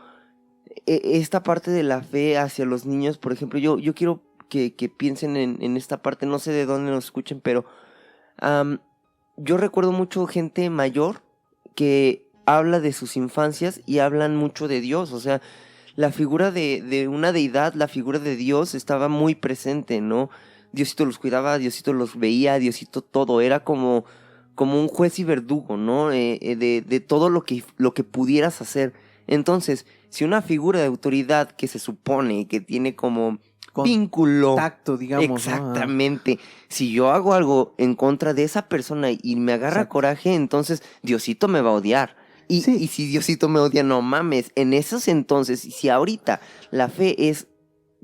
Speaker 4: esta parte de la fe hacia los niños, por ejemplo, yo quiero que piensen en esta parte, no sé de dónde nos escuchen, pero yo recuerdo mucho gente mayor que habla de sus infancias y hablan mucho de Dios, o sea, la figura de una deidad, la figura de Dios estaba muy presente, ¿no? Diosito los cuidaba, Diosito los veía, Diosito todo, era como un juez y verdugo, ¿no? De todo lo que pudieras hacer. Entonces, si una figura de autoridad que se supone que tiene como vínculo,
Speaker 3: Tacto, digamos, ¿no?
Speaker 4: exactamente, si yo hago algo en contra de esa persona y me agarra
Speaker 3: Exacto.
Speaker 4: coraje, entonces Diosito me va a odiar. Y,
Speaker 3: Sí.
Speaker 4: y si Diosito me odia, no mames, en esos entonces, si ahorita la fe es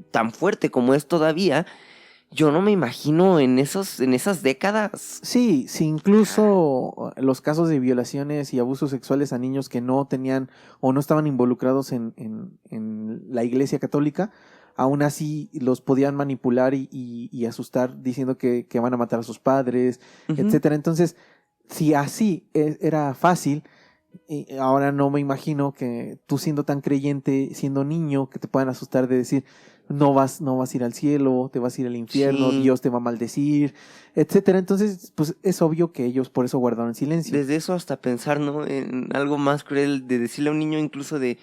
Speaker 4: tan fuerte como es todavía, yo no me imagino en esas décadas.
Speaker 3: Sí, sí, incluso los casos de violaciones y abusos sexuales a niños que no tenían o no estaban involucrados en la Iglesia Católica, aún así los podían manipular y asustar diciendo que van a matar a sus padres,
Speaker 4: Ujú.
Speaker 3: etcétera. Entonces, si así era fácil, y ahora no me imagino que tú siendo tan creyente, siendo niño, que te puedan asustar de decir, no vas a ir al cielo, te vas a ir al infierno,
Speaker 4: Sí.
Speaker 3: Dios te va a maldecir, etcétera. Entonces, pues es obvio que ellos por eso guardaron silencio.
Speaker 4: Desde eso hasta pensar, ¿no? En algo más cruel, de decirle a un niño incluso de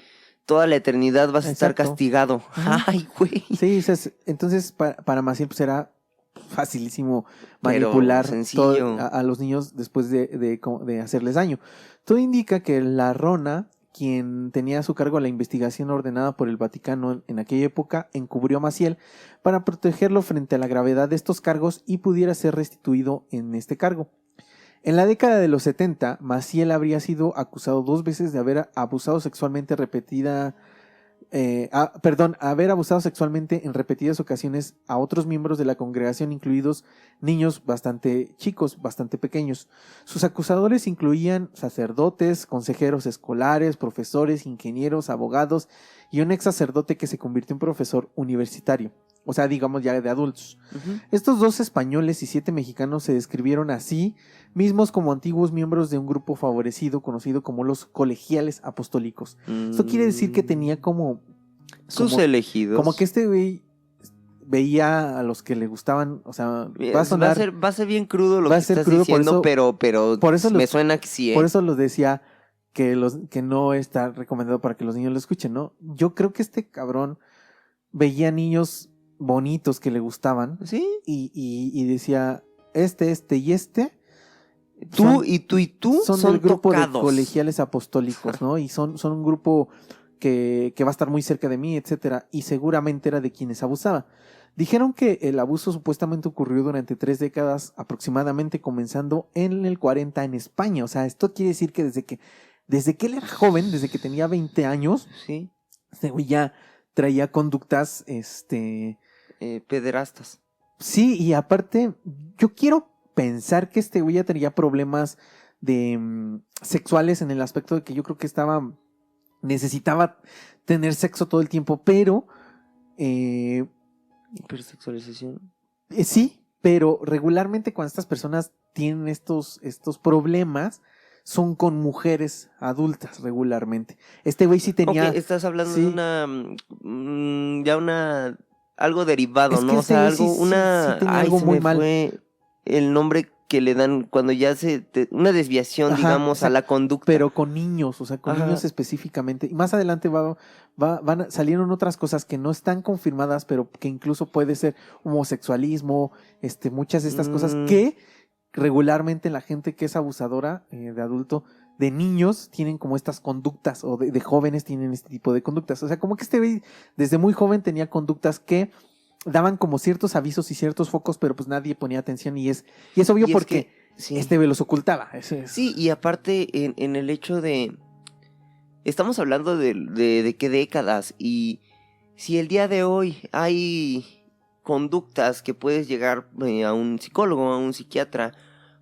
Speaker 4: toda la eternidad vas a estar
Speaker 3: Exacto.
Speaker 4: castigado.
Speaker 3: Ujú.
Speaker 4: Ay, güey.
Speaker 3: Sí, entonces para Maciel pues era facilísimo
Speaker 4: Pero
Speaker 3: manipular
Speaker 4: sencillo.
Speaker 3: a los niños después de hacerles daño. Todo indica que la Rona, quien tenía a su cargo la investigación ordenada por el Vaticano en aquella época, encubrió a Maciel para protegerlo frente a la gravedad de estos cargos y pudiera ser restituido en este cargo. En la década de los 70, Maciel habría sido acusado 2 veces de haber abusado sexualmente haber abusado sexualmente en repetidas ocasiones a otros miembros de la congregación, incluidos niños bastante chicos, bastante pequeños. Sus acusadores incluían sacerdotes, consejeros escolares, profesores, ingenieros, abogados y un ex sacerdote que se convirtió en profesor universitario, o sea, digamos ya de adultos.
Speaker 4: Ujú.
Speaker 3: Estos 2 españoles y 7 mexicanos se describieron así mismos como antiguos miembros de un grupo favorecido conocido como los colegiales apostólicos. Esto quiere decir que tenía como
Speaker 4: Sus
Speaker 3: como-
Speaker 4: elegidos.
Speaker 3: como que este güey veía a los que le gustaban, o sea, va a sonar,
Speaker 4: va a ser bien crudo lo
Speaker 3: va a
Speaker 4: que
Speaker 3: ser
Speaker 4: estás
Speaker 3: crudo, por
Speaker 4: diciendo,
Speaker 3: eso-
Speaker 4: pero
Speaker 3: por eso
Speaker 4: me
Speaker 3: los-
Speaker 4: suena que sí, ¿eh?
Speaker 3: por eso los decía que no está recomendado para que los niños lo escuchen, ¿no? Yo creo que este cabrón veía niños bonitos que le gustaban
Speaker 4: ¿Sí?
Speaker 3: y decía, este y este
Speaker 4: Tú
Speaker 3: son-
Speaker 4: y tú
Speaker 3: son
Speaker 4: son
Speaker 3: del grupo
Speaker 4: tocados.
Speaker 3: de colegiales apostólicos, ¿no? Y son un grupo que va a estar muy cerca de mí, etcétera, y seguramente era de quienes abusaba. Dijeron que el abuso supuestamente ocurrió durante 3 décadas aproximadamente, comenzando en el 40 en España. O sea, esto quiere decir que desde que él era joven, desde que tenía 20 años,
Speaker 4: Sí,
Speaker 3: este güey ya traía conductas,
Speaker 4: pederastas.
Speaker 3: sí, y aparte, yo quiero pensar que este güey ya tenía problemas sexuales en el aspecto de que yo creo que necesitaba tener sexo todo el tiempo, pero
Speaker 4: Hipersexualización.
Speaker 3: sí, pero regularmente cuando estas personas tienen estos problemas, son con mujeres adultas regularmente. Este güey sí tenía...
Speaker 4: Ok, estás hablando
Speaker 3: sí.
Speaker 4: de una, ya una, algo derivado,
Speaker 3: Es que
Speaker 4: ¿no? O
Speaker 3: este
Speaker 4: sea,
Speaker 3: güey
Speaker 4: algo,
Speaker 3: sí
Speaker 4: una,
Speaker 3: tenía
Speaker 4: ay,
Speaker 3: algo
Speaker 4: se
Speaker 3: muy
Speaker 4: me
Speaker 3: mal.
Speaker 4: fue el nombre que le dan cuando ya una desviación,
Speaker 3: Ajá,
Speaker 4: digamos, a la conducta.
Speaker 3: pero con niños, o sea, con
Speaker 4: Ajá.
Speaker 3: niños específicamente. Y más adelante salieron otras cosas que no están confirmadas, pero que incluso puede ser homosexualismo, muchas de estas cosas que regularmente la gente que es abusadora de adulto, de niños, tienen como estas conductas, o de jóvenes tienen este tipo de conductas. O sea, como que este güey desde muy joven tenía conductas que daban como ciertos avisos y ciertos focos, pero pues nadie ponía atención y es obvio
Speaker 4: Y es
Speaker 3: porque
Speaker 4: que, sí.
Speaker 3: este güey los ocultaba. Ese es...
Speaker 4: Sí, y aparte en el hecho de... Estamos hablando de qué décadas, y si el día de hoy hay conductas que puedes llegar a un psicólogo, a un psiquiatra,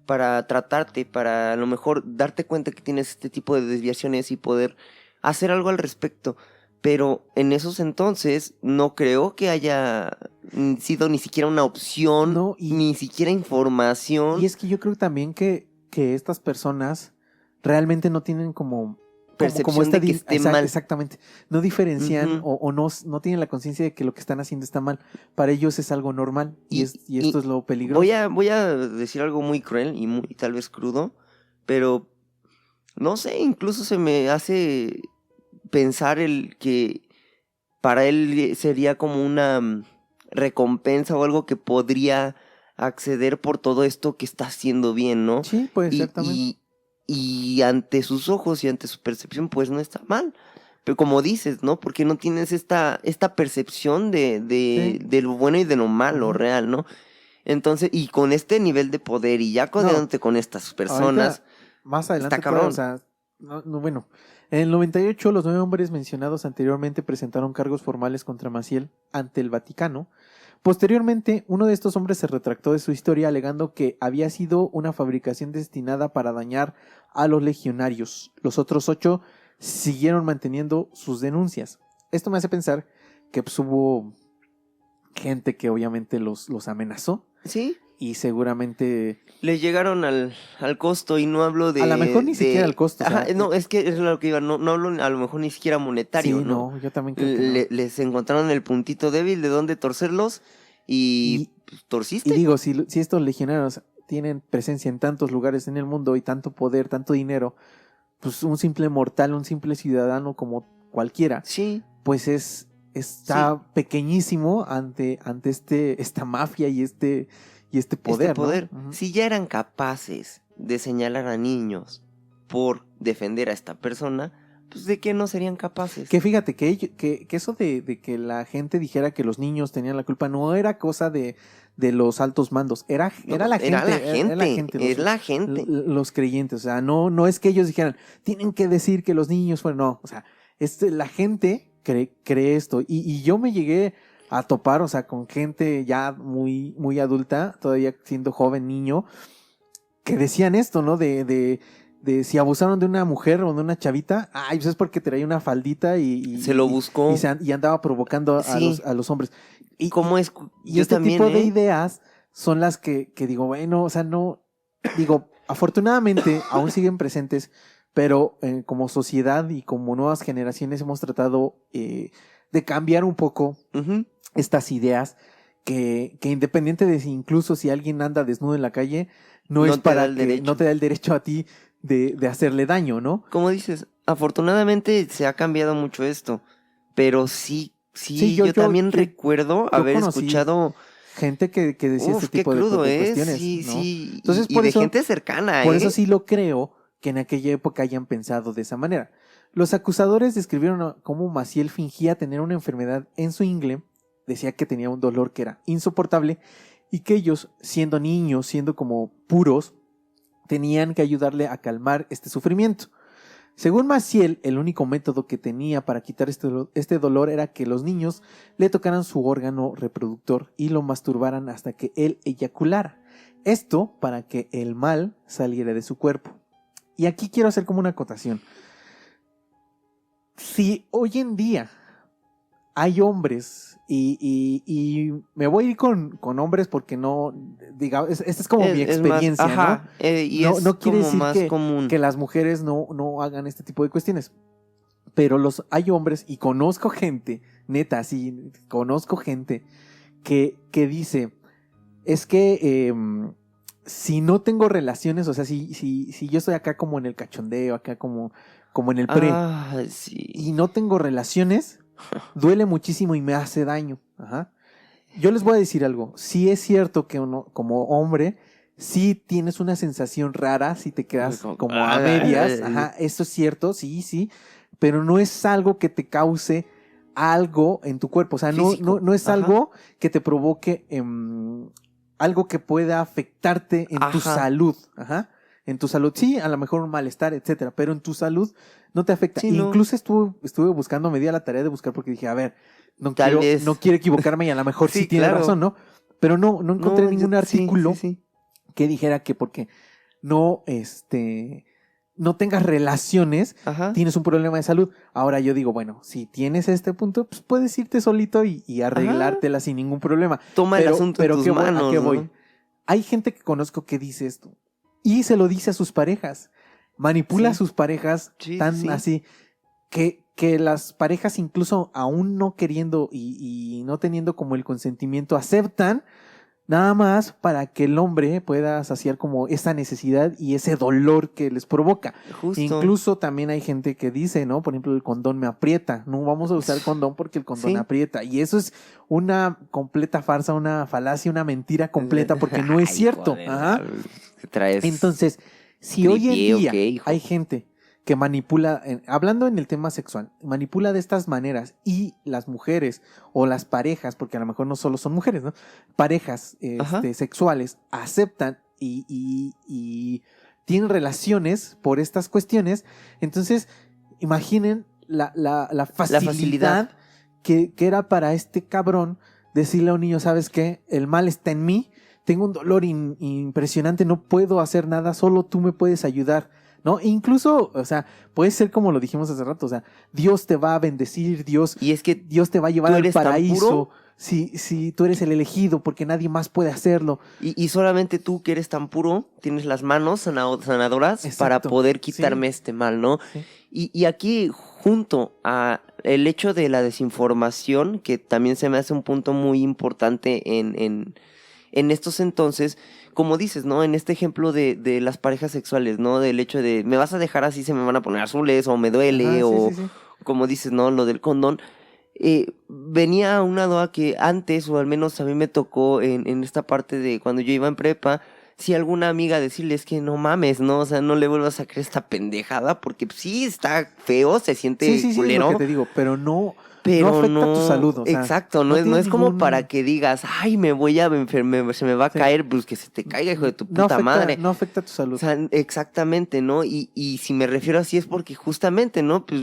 Speaker 4: para tratarte, para a lo mejor darte cuenta que tienes este tipo de desviaciones y poder hacer algo al respecto. Pero en esos entonces no creo que haya sido ni siquiera una opción,
Speaker 3: No,
Speaker 4: ni siquiera información.
Speaker 3: Y es que yo creo también que estas personas realmente no tienen como
Speaker 4: Percepción de que esté mal.
Speaker 3: Exactamente. No diferencian
Speaker 4: Ujú.
Speaker 3: o no tienen la conciencia de que lo que están haciendo está mal. Para ellos es algo normal y esto es lo peligroso.
Speaker 4: Voy a decir algo muy cruel y muy tal vez crudo, pero no sé, incluso se me hace pensar el que para él sería como una recompensa o algo que podría acceder por todo esto que está haciendo bien, ¿no?
Speaker 3: Sí, pues exactamente.
Speaker 4: Y ante sus ojos y ante su percepción, pues no está mal. Pero como dices, ¿no? Porque no tienes esta percepción de lo bueno y de lo malo real, ¿no? Entonces, y con este nivel de poder y ya codeándote con estas personas,
Speaker 3: ahorita, más adelante,
Speaker 4: está cabrón.
Speaker 3: o sea, bueno, en el 98 los 9 hombres mencionados anteriormente presentaron cargos formales contra Maciel ante el Vaticano. Posteriormente, uno de estos hombres se retractó de su historia alegando que había sido una fabricación destinada para dañar a los legionarios. Los otros 8 siguieron manteniendo sus denuncias. Esto me hace pensar que pues, hubo gente que obviamente los amenazó.
Speaker 4: Sí.
Speaker 3: Y seguramente...
Speaker 4: Le llegaron al costo, y no hablo de...
Speaker 3: A lo mejor ni siquiera al costo.
Speaker 4: Ajá,
Speaker 3: o sea,
Speaker 4: no, es que es lo que iba, no hablo a lo mejor ni siquiera monetario,
Speaker 3: sí,
Speaker 4: ¿no?
Speaker 3: no, yo también creo que no.
Speaker 4: Les encontraron el puntito débil de dónde torcerlos y pues, torciste.
Speaker 3: Y digo, si estos legionarios tienen presencia en tantos lugares en el mundo y tanto poder, tanto dinero, pues un simple mortal, un simple ciudadano como cualquiera,
Speaker 4: sí,
Speaker 3: pues está pequeñísimo ante esta mafia y este poder, ¿no? Uh-huh.
Speaker 4: Si ya eran capaces de señalar a niños por defender a esta persona, pues ¿de qué no serían capaces?
Speaker 3: Que fíjate, que eso de que la gente dijera que los niños tenían la culpa no era cosa de los altos mandos, era la gente. Los creyentes, o sea, no es que ellos dijeran, tienen que decir que los niños fueron, no, o sea, la gente cree esto, y yo me llegué a topar, o sea, con gente ya muy, muy adulta, todavía siendo joven, niño, que decían esto, ¿no? De si abusaron de una mujer o de una chavita, ay, pues es porque traía una faldita y
Speaker 4: se lo buscó
Speaker 3: y andaba provocando a los hombres. Y,
Speaker 4: ¿cómo es?
Speaker 3: Y este
Speaker 4: también,
Speaker 3: tipo de ideas son las que digo, bueno, o sea, no, digo, afortunadamente aún siguen presentes, pero como sociedad y como nuevas generaciones hemos tratado de cambiar un poco estas ideas que independiente de si incluso si alguien anda desnudo en la calle, no es para que no te da el derecho a ti de hacerle daño, ¿no?
Speaker 4: Como dices, afortunadamente se ha cambiado mucho esto, pero sí, yo también recuerdo haber escuchado
Speaker 3: gente que decía este tipo de cuestiones.
Speaker 4: Sí,
Speaker 3: ¿no?
Speaker 4: sí.
Speaker 3: Entonces,
Speaker 4: y de gente cercana,
Speaker 3: Por eso sí lo creo que en aquella época hayan pensado de esa manera. Los acusadores describieron cómo Maciel fingía tener una enfermedad en su ingle, decía que tenía un dolor que era insoportable y que ellos, siendo niños, siendo como puros, tenían que ayudarle a calmar este sufrimiento. Según Maciel, el único método que tenía para quitar este dolor era que los niños le tocaran su órgano reproductor y lo masturbaran hasta que él eyaculara. Esto para que el mal saliera de su cuerpo. Y aquí quiero hacer como una acotación. Si hoy en día hay hombres, y me voy a ir con hombres porque no, digamos, esta es como mi
Speaker 4: Es más,
Speaker 3: experiencia,
Speaker 4: ajá,
Speaker 3: ¿no?
Speaker 4: y
Speaker 3: No,
Speaker 4: es
Speaker 3: no quiere
Speaker 4: como
Speaker 3: decir
Speaker 4: más común.
Speaker 3: que las mujeres no hagan este tipo de cuestiones. Pero hay hombres, y conozco gente, neta, sí, conozco gente que dice, es que si no tengo relaciones, o sea, si yo estoy acá como en el cachondeo, acá como en el pre,
Speaker 4: Ah, sí.
Speaker 3: y no tengo relaciones, duele muchísimo y me hace daño. Ajá. Yo les voy a decir algo. Sí es cierto que uno, como hombre, sí tienes una sensación rara si te quedas como a medias. Ajá, eso es cierto, sí. Pero no es algo que te cause algo en tu cuerpo. O sea,
Speaker 4: Físico.
Speaker 3: no es
Speaker 4: Ajá.
Speaker 3: algo que te provoque algo que pueda afectarte en tu
Speaker 4: Ajá.
Speaker 3: salud. Ajá. En tu salud, sí, a lo mejor un malestar, etcétera, pero en tu salud no te afecta.
Speaker 4: Sí, no.
Speaker 3: Incluso estuve buscando, me di a la tarea de buscar porque dije, a ver,
Speaker 4: Tal vez.
Speaker 3: no quiero equivocarme y a lo mejor sí,
Speaker 4: Sí,
Speaker 3: tiene
Speaker 4: claro.
Speaker 3: razón, ¿no? Pero no encontré ningún artículo
Speaker 4: Sí.
Speaker 3: que dijera que porque no, no tengas relaciones,
Speaker 4: Ajá.
Speaker 3: tienes un problema de salud. Ahora yo digo, bueno, si tienes este punto, pues puedes irte solito y arreglártela sin ningún problema.
Speaker 4: Toma el asunto en tus
Speaker 3: ¿qué
Speaker 4: manos,
Speaker 3: ¿a qué
Speaker 4: ¿no?
Speaker 3: voy? Hay gente que conozco que dice esto y se lo dice a sus parejas. Manipula
Speaker 4: Sí.
Speaker 3: a sus parejas
Speaker 4: Sí,
Speaker 3: tan
Speaker 4: sí.
Speaker 3: así que las parejas, incluso aún no queriendo y no teniendo como el consentimiento, aceptan nada más para que el hombre pueda saciar como esa necesidad y ese dolor que les provoca.
Speaker 4: Justo.
Speaker 3: Incluso también hay gente que dice, ¿no? Por ejemplo, el condón me aprieta. No vamos a usar condón porque el condón
Speaker 4: Sí.
Speaker 3: aprieta. Y eso es una completa farsa, una falacia, una mentira completa porque no es
Speaker 4: Ay,
Speaker 3: cierto.
Speaker 4: joder,
Speaker 3: Ajá.
Speaker 4: ¿qué traes?
Speaker 3: Entonces, si hoy en
Speaker 4: Tripié, ¿o
Speaker 3: día
Speaker 4: qué, hijo?
Speaker 3: hay gente que manipula, hablando en el tema sexual, manipula de estas maneras y las mujeres o las parejas, porque a lo mejor no solo son mujeres, ¿no? Parejas
Speaker 4: Ajá.
Speaker 3: sexuales aceptan y tienen relaciones por estas cuestiones, entonces imaginen la facilidad que era para este cabrón decirle a un niño, ¿sabes qué? El mal está en mí, tengo un dolor impresionante, no puedo hacer nada, solo tú me puedes ayudar, ¿no? E incluso, o sea, puede ser como lo dijimos hace rato, o sea, Dios te va a bendecir, Dios
Speaker 4: Y es que
Speaker 3: te va a llevar
Speaker 4: ¿tú
Speaker 3: al
Speaker 4: eres tan
Speaker 3: paraíso,
Speaker 4: puro?
Speaker 3: si tú eres el elegido, porque nadie más puede hacerlo.
Speaker 4: Y solamente tú que eres tan puro tienes las manos sanadoras para
Speaker 3: Exacto,
Speaker 4: poder quitarme
Speaker 3: sí.
Speaker 4: este mal, ¿no?
Speaker 3: Sí.
Speaker 4: Y aquí, junto a el hecho de la desinformación, que también se me hace un punto muy importante en estos entonces, como dices, ¿no? En este ejemplo de las parejas sexuales, ¿no? Del hecho de, me vas a dejar así, se me van a poner azules, o me duele,
Speaker 3: Ajá,
Speaker 4: o
Speaker 3: sí.
Speaker 4: como dices, ¿no? Lo del condón. Venía una duda que antes, o al menos a mí me tocó en esta parte de cuando yo iba en prepa, si alguna amiga decirles que no mames, ¿no? O sea, no le vuelvas a creer esta pendejada, porque sí está feo, se siente
Speaker 3: Sí, es
Speaker 4: culero.
Speaker 3: lo que te digo, pero no
Speaker 4: Pero
Speaker 3: afecta tu salud, o sea,
Speaker 4: exacto, no
Speaker 3: tiene
Speaker 4: es como
Speaker 3: ningún-
Speaker 4: para que digas, ay, me voy a enfermar, se me va a
Speaker 3: Sí.
Speaker 4: caer, pues que se te caiga, hijo de tu
Speaker 3: no
Speaker 4: puta
Speaker 3: afecta,
Speaker 4: madre.
Speaker 3: no afecta tu salud.
Speaker 4: O sea, exactamente, ¿no? Y si me refiero así es porque justamente, ¿no? Pues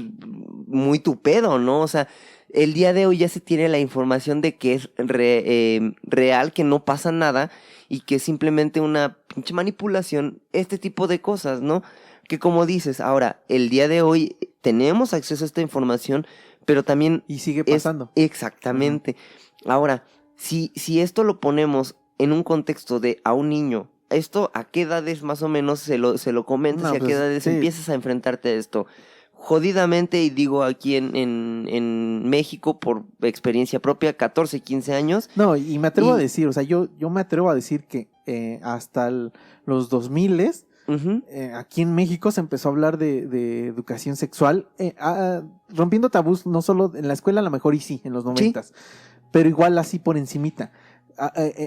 Speaker 4: muy tu pedo, ¿no? O sea, el día de hoy ya se tiene la información de que es real, que no pasa nada y que es simplemente una pinche manipulación, este tipo de cosas, ¿no? Que como dices, ahora, el día de hoy tenemos acceso a esta información, pero también
Speaker 3: Y sigue
Speaker 4: es
Speaker 3: pasando.
Speaker 4: exactamente. Ahora, si esto lo ponemos en un contexto de a un niño, ¿esto a qué edades más o menos se lo comentas
Speaker 3: No,
Speaker 4: y a qué
Speaker 3: pues,
Speaker 4: edades
Speaker 3: sí.
Speaker 4: empiezas a enfrentarte a esto? Jodidamente, y digo aquí en México por experiencia propia, 14, 15 años.
Speaker 3: No, y me atrevo a
Speaker 4: Y-
Speaker 3: decir, o sea, yo me atrevo a decir que hasta los 2000
Speaker 4: Ujú,
Speaker 3: aquí en México se empezó a hablar de educación sexual, rompiendo tabús, no solo en la escuela, a lo mejor y sí, en los 90s, pero igual así por encimita.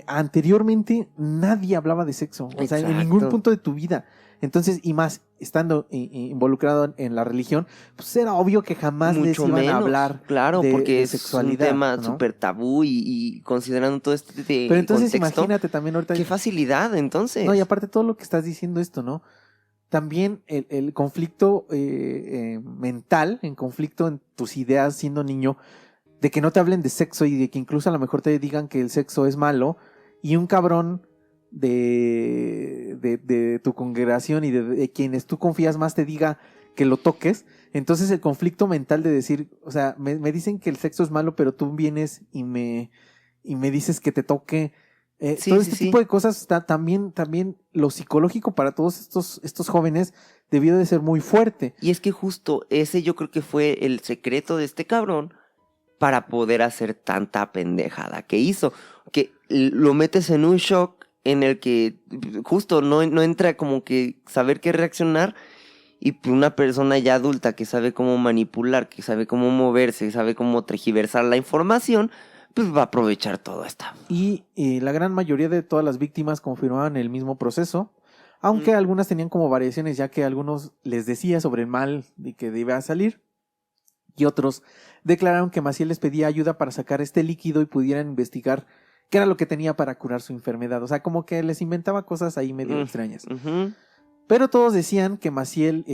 Speaker 3: Anteriormente nadie hablaba de sexo, o sea, en ningún
Speaker 4: Exacto.
Speaker 3: punto de tu vida. Entonces, y más, estando involucrado en la religión, pues era obvio que jamás les
Speaker 4: mucho
Speaker 3: iban
Speaker 4: menos,
Speaker 3: a hablar
Speaker 4: claro,
Speaker 3: de
Speaker 4: porque es
Speaker 3: sexualidad,
Speaker 4: un tema
Speaker 3: ¿no?
Speaker 4: súper tabú y considerando todo este
Speaker 3: Pero entonces
Speaker 4: contexto,
Speaker 3: imagínate también ahorita.
Speaker 4: qué facilidad, entonces.
Speaker 3: No, y aparte todo lo que estás diciendo esto, ¿no? También el conflicto mental, en conflicto en tus ideas siendo niño, de que no te hablen de sexo y de que incluso a lo mejor te digan que el sexo es malo, y un cabrón de tu congregación y de quienes tú confías más te diga que lo toques. Entonces el conflicto mental de decir, o sea, me dicen que el sexo es malo, pero tú vienes y me dices que te toque.
Speaker 4: Sí,
Speaker 3: Todo
Speaker 4: sí,
Speaker 3: este
Speaker 4: sí.
Speaker 3: tipo de cosas está también lo psicológico para todos estos jóvenes debió de ser muy fuerte.
Speaker 4: Y es que justo ese yo creo que fue el secreto de este cabrón para poder hacer tanta pendejada que hizo. Que lo metes en un shock en el que justo no entra como que saber qué reaccionar. Y pues una persona ya adulta que sabe cómo manipular, que sabe cómo moverse, sabe cómo tergiversar la información, pues va a aprovechar todo esto.
Speaker 3: Y la gran mayoría de todas las víctimas confirmaban el mismo proceso, aunque algunas tenían como variaciones, ya que algunos les decía sobre el mal de que debía salir, y otros declararon que Maciel les pedía ayuda para sacar este líquido y pudieran investigar qué era lo que tenía para curar su enfermedad. O sea, como que les inventaba cosas ahí medio extrañas.
Speaker 4: Ujú.
Speaker 3: Pero todos decían que Maciel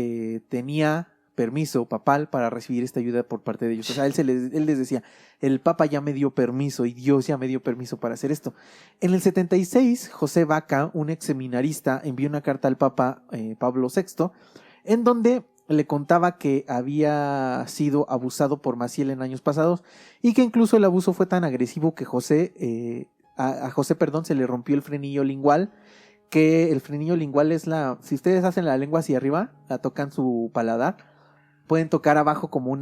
Speaker 3: tenía permiso papal para recibir esta ayuda por parte de ellos. O sea, él les decía, el Papa ya me dio permiso y Dios ya me dio permiso para hacer esto. En el 76, José Vaca, un ex seminarista, envió una carta al Papa Pablo VI, en donde le contaba que había sido abusado por Maciel en años pasados y que incluso el abuso fue tan agresivo que a José, se le rompió el frenillo lingual, que el frenillo lingual es si ustedes hacen la lengua hacia arriba, la tocan su paladar, pueden tocar abajo como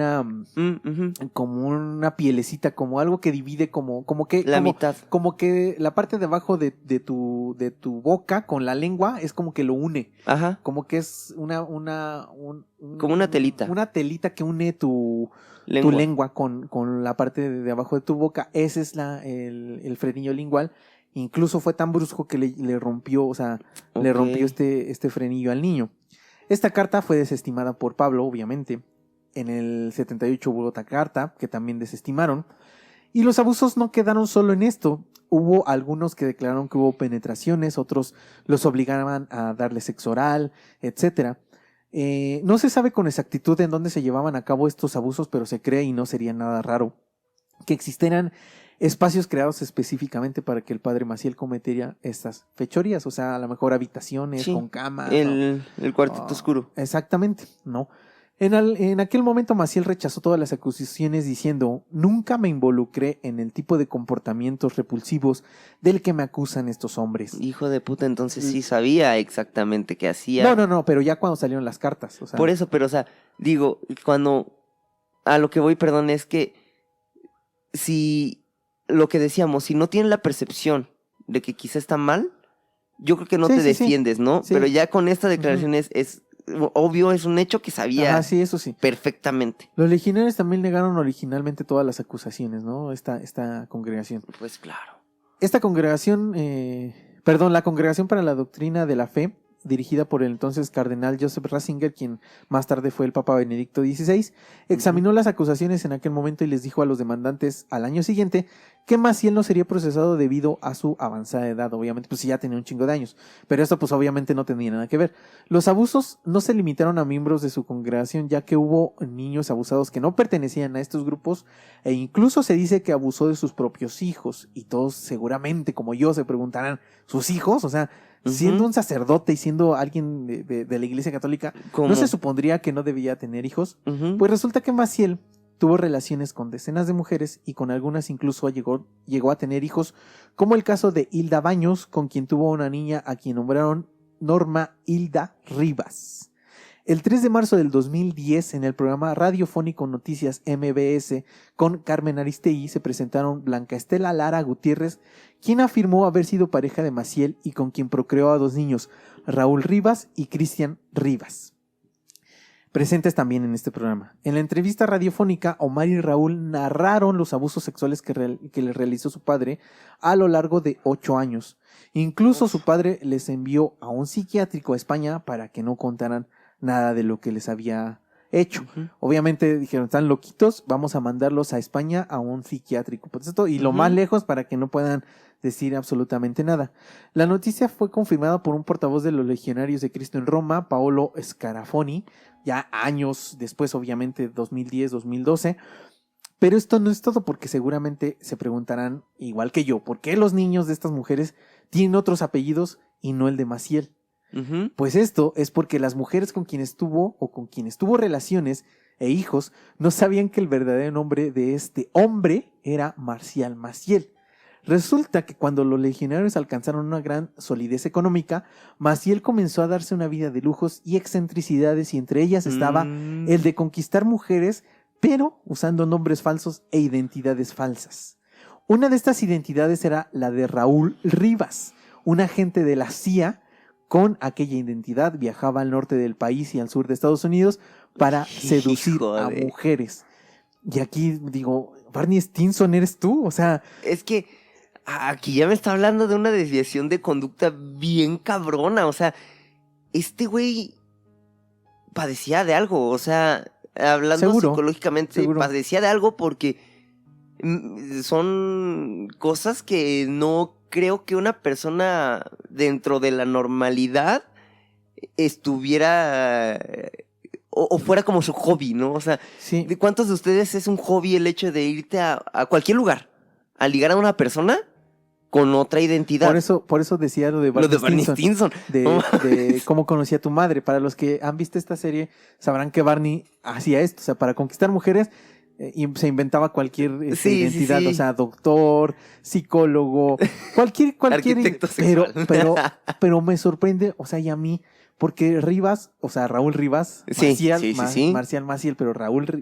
Speaker 3: como una pielecita, como algo que divide como que
Speaker 4: La mitad.
Speaker 3: como que la parte de abajo de tu boca con la lengua es como que lo une,
Speaker 4: Ajá.
Speaker 3: como que es
Speaker 4: Como una telita.
Speaker 3: una telita que une tu
Speaker 4: Lengua.
Speaker 3: lengua con la parte de abajo de tu boca. Ese es el frenillo lingual. Incluso fue tan brusco que le rompió, o sea, le
Speaker 4: Ok.
Speaker 3: rompió este frenillo al niño. Esta carta fue desestimada por Pablo, obviamente. En el 78 hubo otra carta que también desestimaron. Y los abusos no quedaron solo en esto. Hubo algunos que declararon que hubo penetraciones, otros los obligaban a darle sexo oral, etc. No se sabe con exactitud en dónde se llevaban a cabo estos abusos, pero se cree, y no sería nada raro, que existieran espacios creados específicamente para que el padre Maciel cometiera estas fechorías, o sea, a lo mejor habitaciones
Speaker 4: Sí,
Speaker 3: con cama.
Speaker 4: el cuartito oscuro.
Speaker 3: Exactamente, ¿no? En aquel momento Maciel rechazó todas las acusaciones diciendo, nunca me involucré en el tipo de comportamientos repulsivos del que me acusan estos hombres.
Speaker 4: Hijo de puta, entonces sí sabía exactamente qué hacía.
Speaker 3: No, pero ya cuando salieron las cartas, o sea.
Speaker 4: Por eso, pero o sea, digo, cuando a lo que voy, perdón, es que si lo que decíamos, si no tienen la percepción de que quizá está mal, yo creo que no
Speaker 3: Sí,
Speaker 4: te
Speaker 3: sí, sí.
Speaker 4: defiendes, ¿no?
Speaker 3: Sí.
Speaker 4: Pero ya con esta declaración es obvio, es un hecho que sabía
Speaker 3: Ajá, sí, eso sí.
Speaker 4: perfectamente.
Speaker 3: Los legionarios también negaron originalmente todas las acusaciones, ¿no? Esta congregación.
Speaker 4: Pues claro.
Speaker 3: Esta congregación, la Congregación para la Doctrina de la Fe, dirigida por el entonces cardenal Joseph Ratzinger, quien más tarde fue el Papa Benedicto XVI, examinó las acusaciones en aquel momento y les dijo a los demandantes al año siguiente que Maciel no sería procesado debido a su avanzada edad. Obviamente, pues ya tenía un chingo de años, pero esto pues obviamente no tenía nada que ver. Los abusos no se limitaron a miembros de su congregación, ya que hubo niños abusados que no pertenecían a estos grupos, e incluso se dice que abusó de sus propios hijos, y todos seguramente, como yo, se preguntarán, ¿sus hijos? O sea, siendo un sacerdote y siendo alguien de la Iglesia Católica,
Speaker 4: ¿Cómo?
Speaker 3: ¿no se supondría que no debía tener hijos?
Speaker 4: Ujú.
Speaker 3: Pues resulta que Maciel tuvo relaciones con decenas de mujeres y con algunas incluso llegó a tener hijos, como el caso de Hilda Baños, con quien tuvo una niña a quien nombraron Norma Hilda Rivas. El 3 de marzo del 2010, en el programa radiofónico Noticias MBS con Carmen Aristegui, se presentaron Blanca Estela Lara Gutiérrez, quien afirmó haber sido pareja de Maciel y con quien procreó a 2 niños, Raúl Rivas y Cristian Rivas, presentes también en este programa. En la entrevista radiofónica, Omar y Raúl narraron los abusos sexuales que le realizó su padre a lo largo de 8 años. Incluso su padre les envió a un psiquiátrico a España para que no contaran nada de lo que les había hecho. Obviamente dijeron, están loquitos, vamos a mandarlos a España a un psiquiátrico. Pues esto, y lo más lejos para que no puedan decir absolutamente nada. La noticia fue confirmada por un portavoz de los Legionarios de Cristo en Roma, Paolo Scarafoni, ya años después, obviamente 2010, 2012. Pero esto no es todo, porque seguramente se preguntarán, igual que yo, ¿por qué los niños de estas mujeres tienen otros apellidos y no el de Maciel? Pues esto es porque las mujeres con quienes tuvo relaciones e hijos no sabían que el verdadero nombre de este hombre era Marcial Maciel. Resulta que cuando los legionarios alcanzaron una gran solidez económica, Maciel comenzó a darse una vida de lujos y excentricidades, y entre ellas estaba el de conquistar mujeres, pero usando nombres falsos e identidades falsas. Una de estas identidades era la de Raúl Rivas, un agente de la CIA. Con aquella identidad viajaba al norte del país y al sur de Estados Unidos para seducir a
Speaker 4: Híjole.
Speaker 3: mujeres. Y aquí digo, Barney Stinson, ¿eres tú? O sea,
Speaker 4: Es que aquí ya me está hablando de una desviación de conducta bien cabrona. O sea, este güey padecía de algo. O sea, hablando
Speaker 3: Seguro,
Speaker 4: psicológicamente,
Speaker 3: seguro.
Speaker 4: padecía de algo porque son cosas que no creo que una persona dentro de la normalidad estuviera o fuera como su hobby, ¿no? O sea,
Speaker 3: sí.
Speaker 4: ¿de cuántos de ustedes es un hobby el hecho de irte a cualquier lugar a ligar a una persona con otra identidad?
Speaker 3: Por eso decía lo de
Speaker 4: Lo
Speaker 3: Barney
Speaker 4: de Barney
Speaker 3: Stinson.
Speaker 4: Stinson. No
Speaker 3: De cómo conocía a tu madre. Para los que han visto esta serie, sabrán que Barney hacía esto. O sea, para conquistar mujeres, y se inventaba cualquier
Speaker 4: Sí,
Speaker 3: identidad.
Speaker 4: sí.
Speaker 3: O sea, doctor, psicólogo, cualquier.
Speaker 4: Arquitecto
Speaker 3: pero,
Speaker 4: sexual.
Speaker 3: pero me sorprende, o sea, y a mí, porque Rivas, o sea, Raúl Rivas,
Speaker 4: Sí,
Speaker 3: Marcial,
Speaker 4: sí.
Speaker 3: Marcial Maciel, pero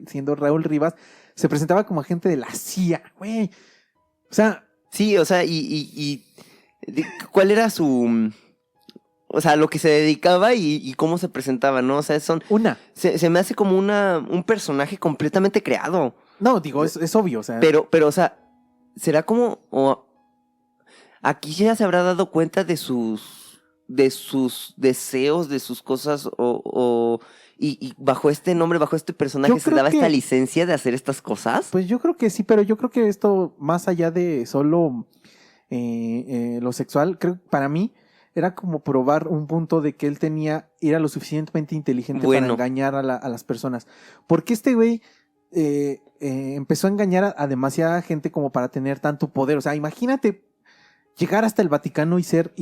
Speaker 3: siendo Raúl Rivas, se presentaba como agente de la CIA, güey. O sea,
Speaker 4: Sí, o sea, ¿cuál era su... O sea, lo que se dedicaba y cómo se presentaba, ¿no? O sea, se me hace como un personaje completamente creado.
Speaker 3: no, digo, es obvio, o sea.
Speaker 4: Pero, o sea, será como... aquí ya se habrá dado cuenta de sus deseos, de sus cosas, y bajo este nombre, bajo este personaje,
Speaker 3: Yo
Speaker 4: se
Speaker 3: creo
Speaker 4: daba esta
Speaker 3: que-
Speaker 4: licencia de hacer estas cosas.
Speaker 3: Pues yo creo que sí, pero yo creo que esto, más allá de solo lo sexual, creo que para mí era como probar un punto de que él era lo suficientemente inteligente para
Speaker 4: Bueno.
Speaker 3: engañar a las personas. Porque este güey empezó a engañar a demasiada gente como para tener tanto poder. O sea, imagínate llegar hasta el Vaticano y ser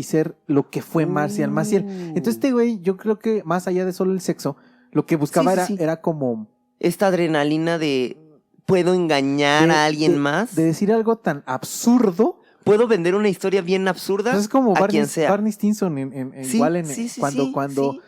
Speaker 3: lo que fue Marcial Maciel. Entonces este güey, yo creo que más allá de solo el sexo, lo que buscaba
Speaker 4: Sí.
Speaker 3: era como
Speaker 4: Esta adrenalina de... ¿Puedo engañar a alguien más?
Speaker 3: de decir algo tan absurdo.
Speaker 4: ¿Puedo vender una historia bien absurda?
Speaker 3: Pues es como
Speaker 4: a
Speaker 3: Barney,
Speaker 4: quien sea.
Speaker 3: Barney Stinson
Speaker 4: Sí,
Speaker 3: igual
Speaker 4: sí,
Speaker 3: cuando
Speaker 4: sí.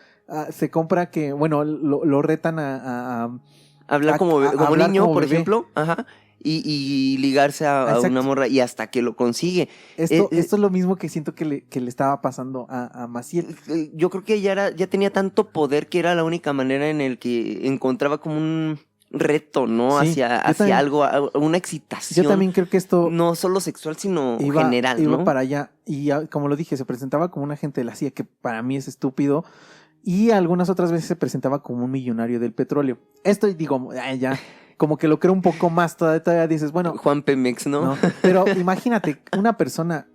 Speaker 3: se compra que, bueno, lo retan a
Speaker 4: Hablar como
Speaker 3: hablar
Speaker 4: niño,
Speaker 3: como
Speaker 4: por
Speaker 3: bebé.
Speaker 4: ejemplo. Ajá. Y ligarse a
Speaker 3: Exacto.
Speaker 4: una morra y hasta que lo consigue.
Speaker 3: esto es lo mismo que siento que le estaba pasando a Maciel.
Speaker 4: Yo creo que ya tenía tanto poder que era la única manera en el que encontraba como un reto, ¿no?
Speaker 3: Sí, yo
Speaker 4: hacia
Speaker 3: también-
Speaker 4: algo, una excitación.
Speaker 3: Yo también creo que esto
Speaker 4: No solo sexual, sino
Speaker 3: iba
Speaker 4: general, ¿no?
Speaker 3: para allá. Y como lo dije, se presentaba como un agente de la CIA, que para mí es estúpido. Y algunas otras veces se presentaba como un millonario del petróleo. Esto, digo, ya, como que lo creo un poco más. Todavía dices, bueno,
Speaker 4: Juan Pemex, ¿no?
Speaker 3: ¿no? Pero imagínate, una persona,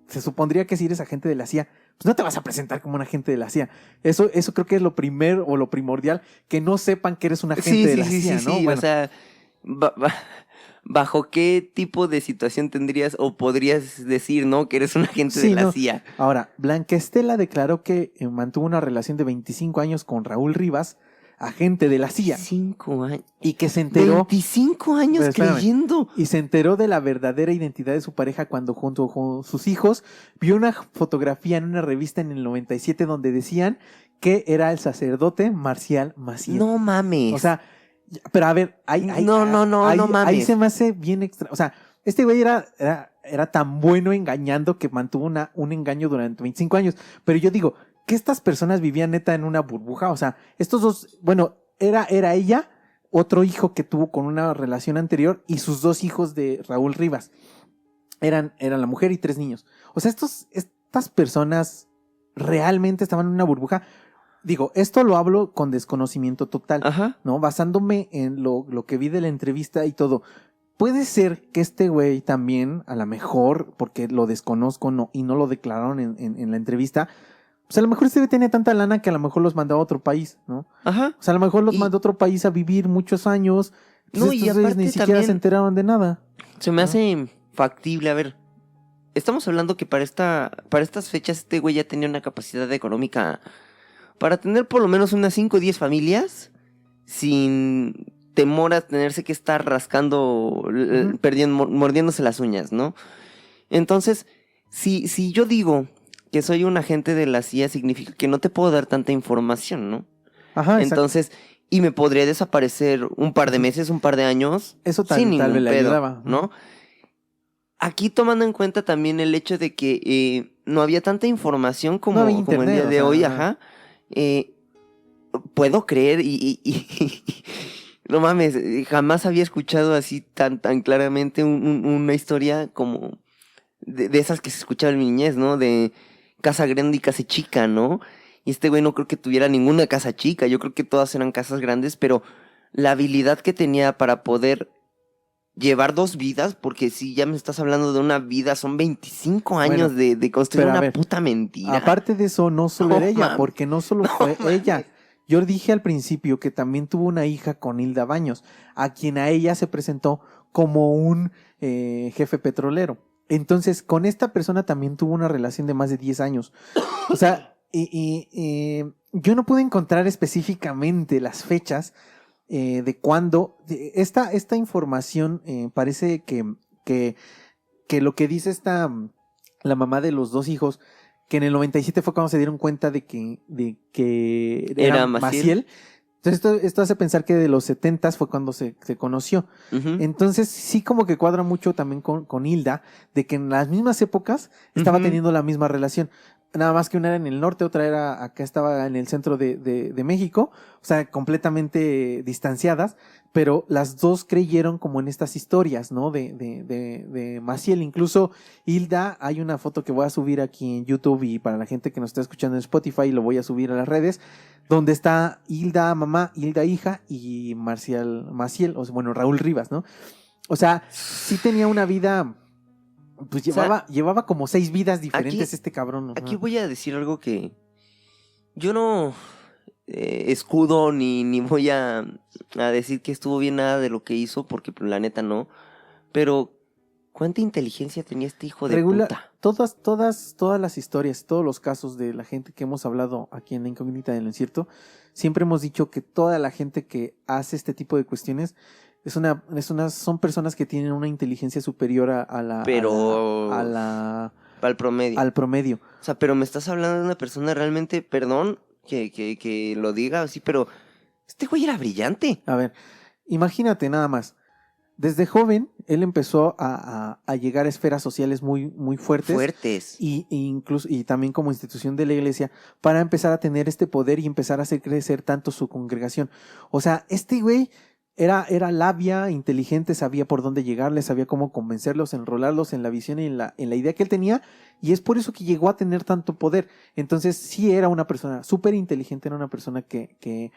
Speaker 3: se supondría que si eres agente de la CIA, pues no te vas a presentar como un agente de la CIA. Eso creo que es lo primero o lo primordial, que no sepan que eres un agente de la CIA, ¿no?
Speaker 4: Sí.
Speaker 3: Bueno,
Speaker 4: O sea, ¿bajo qué tipo de situación tendrías o podrías decir, ¿no? Que eres un agente
Speaker 3: Sí,
Speaker 4: de la
Speaker 3: no.
Speaker 4: CIA.
Speaker 3: Ahora, Blanca Estela declaró que mantuvo una relación de 25 años con Raúl Rivas, agente de la CIA,
Speaker 4: 5 años.
Speaker 3: y que se enteró
Speaker 4: 25 años
Speaker 3: Pero espérame.
Speaker 4: creyendo.
Speaker 3: y se enteró de la verdadera identidad de su pareja cuando junto con sus hijos vio una fotografía en una revista en el 97 donde decían que era el sacerdote Marcial Maciel.
Speaker 4: No mames.
Speaker 3: O sea, pero a ver,
Speaker 4: No
Speaker 3: ahí
Speaker 4: mames.
Speaker 3: se me hace bien extra. O sea, este güey era tan bueno engañando que mantuvo un engaño durante 25 años. Pero yo digo, que estas personas vivían neta en una burbuja. O sea, estos dos, bueno, era ella, otro hijo que tuvo con una relación anterior y sus 2 hijos de Raúl Rivas. Eran la mujer y 3 niños. O sea, estas personas realmente estaban en una burbuja. Digo, esto lo hablo con desconocimiento total,
Speaker 4: Ajá.
Speaker 3: ¿no? Basándome en lo que vi de la entrevista y todo. Puede ser que este güey también, a lo mejor, porque lo desconozco y no lo declararon en la entrevista, pues a lo mejor este güey tenía tanta lana que a lo mejor los mandó a otro país, ¿no?
Speaker 4: Ajá.
Speaker 3: O sea, a lo mejor los
Speaker 4: Y-
Speaker 3: mandó a otro país a vivir muchos años. Pues
Speaker 4: No, y
Speaker 3: estos güeyes
Speaker 4: aparte
Speaker 3: ni siquiera
Speaker 4: también-
Speaker 3: se enteraron de nada.
Speaker 4: Se me hace factible. A ver, estamos hablando que para estas fechas este güey ya tenía una capacidad económica para tener por lo menos unas 5 o 10 familias sin temor a tenerse que estar rascando,
Speaker 3: Ujú.
Speaker 4: mordiéndose las uñas, ¿no? Entonces, si yo digo que soy un agente de la CIA, significa que no te puedo dar tanta información, ¿no?
Speaker 3: Ajá, exacto.
Speaker 4: Entonces, y me podría desaparecer un par de meses, un par de años,
Speaker 3: Eso
Speaker 4: sin
Speaker 3: tal
Speaker 4: ningún
Speaker 3: vez le
Speaker 4: pedo,
Speaker 3: ayudaba.
Speaker 4: ¿no? Aquí tomando en cuenta también el hecho de que no había tanta información como,
Speaker 3: No había
Speaker 4: como el
Speaker 3: internet,
Speaker 4: día
Speaker 3: o
Speaker 4: de
Speaker 3: sea,
Speaker 4: hoy,
Speaker 3: ajá.
Speaker 4: ajá. Puedo creer no mames, jamás había escuchado así tan claramente una historia como de esas que se escuchaba en mi niñez, ¿no? De casa grande y casa chica, ¿no? Y este güey no creo que tuviera ninguna casa chica, yo creo que todas eran casas grandes, pero la habilidad que tenía para poder llevar dos vidas, porque si ya me estás hablando de una vida, son 25 años
Speaker 3: Bueno,
Speaker 4: de construir
Speaker 3: pero a
Speaker 4: una
Speaker 3: ver,
Speaker 4: puta mentira.
Speaker 3: aparte de eso, no solo
Speaker 4: No
Speaker 3: era ella,
Speaker 4: mames,
Speaker 3: porque no solo
Speaker 4: no
Speaker 3: fue
Speaker 4: mames.
Speaker 3: ella. Yo dije al principio que también tuvo una hija con Hilda Baños, a quien a ella se presentó como un jefe petrolero. Entonces, con esta persona también tuvo una relación de más de 10 años. O sea, yo no pude encontrar específicamente las fechas de cuándo. Esta información parece que lo que dice la mamá de los dos hijos, que en el 97 fue cuando se dieron cuenta de que era
Speaker 4: Era Maciel.
Speaker 3: Maciel. Entonces esto hace pensar que de los 70 fue cuando se conoció.
Speaker 4: Ujú.
Speaker 3: Entonces sí como que cuadra mucho también con Hilda, de que en las mismas épocas estaba
Speaker 4: Ujú.
Speaker 3: teniendo la misma relación. Nada más que una era en el norte, otra era acá, estaba en el centro de México, o sea, completamente distanciadas, pero las dos creyeron como en estas historias, ¿no? De Maciel. Incluso Hilda, hay una foto que voy a subir aquí en YouTube y para la gente que nos está escuchando en Spotify lo voy a subir a las redes, donde está Hilda mamá, Hilda hija y Maciel, o sea, bueno, Raúl Rivas, ¿no? O sea, sí tenía una vida, pues
Speaker 4: O sea,
Speaker 3: llevaba como 6 vidas diferentes
Speaker 4: aquí-
Speaker 3: este cabrón.
Speaker 4: Aquí
Speaker 3: Ajá.
Speaker 4: voy a decir algo que yo no escudo ni voy a decir que estuvo bien nada de lo que hizo, porque pues, la neta no. Pero, ¿cuánta inteligencia tenía este hijo de puta?
Speaker 3: Todas las historias, todos los casos de la gente que hemos hablado aquí en La Incógnita del Encierto, siempre hemos dicho que toda la gente que hace este tipo de cuestiones son personas que tienen una inteligencia superior
Speaker 4: Pero, para el promedio.
Speaker 3: al promedio.
Speaker 4: O sea, pero me estás hablando de una persona realmente, perdón que lo diga así, pero este güey era brillante.
Speaker 3: A ver, imagínate nada más. Desde joven, él empezó a llegar a esferas sociales muy, muy fuertes. Incluso, y también como institución de la iglesia, para empezar a tener este poder y empezar a hacer crecer tanto su congregación. O sea, este güey era labia, inteligente, sabía por dónde llegarles, sabía cómo convencerlos, enrolarlos en la visión y en la idea que él tenía, y es por eso que llegó a tener tanto poder. Entonces, sí era una persona súper inteligente, era una persona que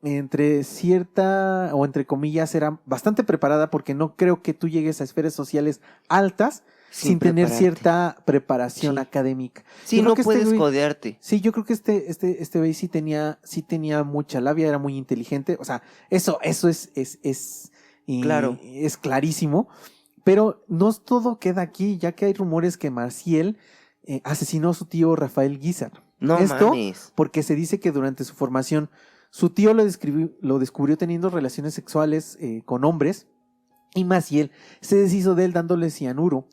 Speaker 3: entre cierta, o entre comillas, era bastante preparada, porque no creo que tú llegues a esferas sociales altas sin tener
Speaker 4: prepararte.
Speaker 3: cierta preparación
Speaker 4: Sí.
Speaker 3: académica.
Speaker 4: Sí,
Speaker 3: Yo creo
Speaker 4: no
Speaker 3: que
Speaker 4: puedes
Speaker 3: güey,
Speaker 4: codearte.
Speaker 3: sí, yo creo que este güey sí tenía mucha labia, era muy inteligente. O sea, eso
Speaker 4: Claro.
Speaker 3: es clarísimo. Pero no todo queda aquí, ya que hay rumores que Maciel asesinó a su tío Rafael Guizar.
Speaker 4: No
Speaker 3: Esto
Speaker 4: mames.
Speaker 3: porque se dice que durante su formación su tío lo descubrió teniendo relaciones sexuales con hombres, y Maciel se deshizo de él dándole cianuro.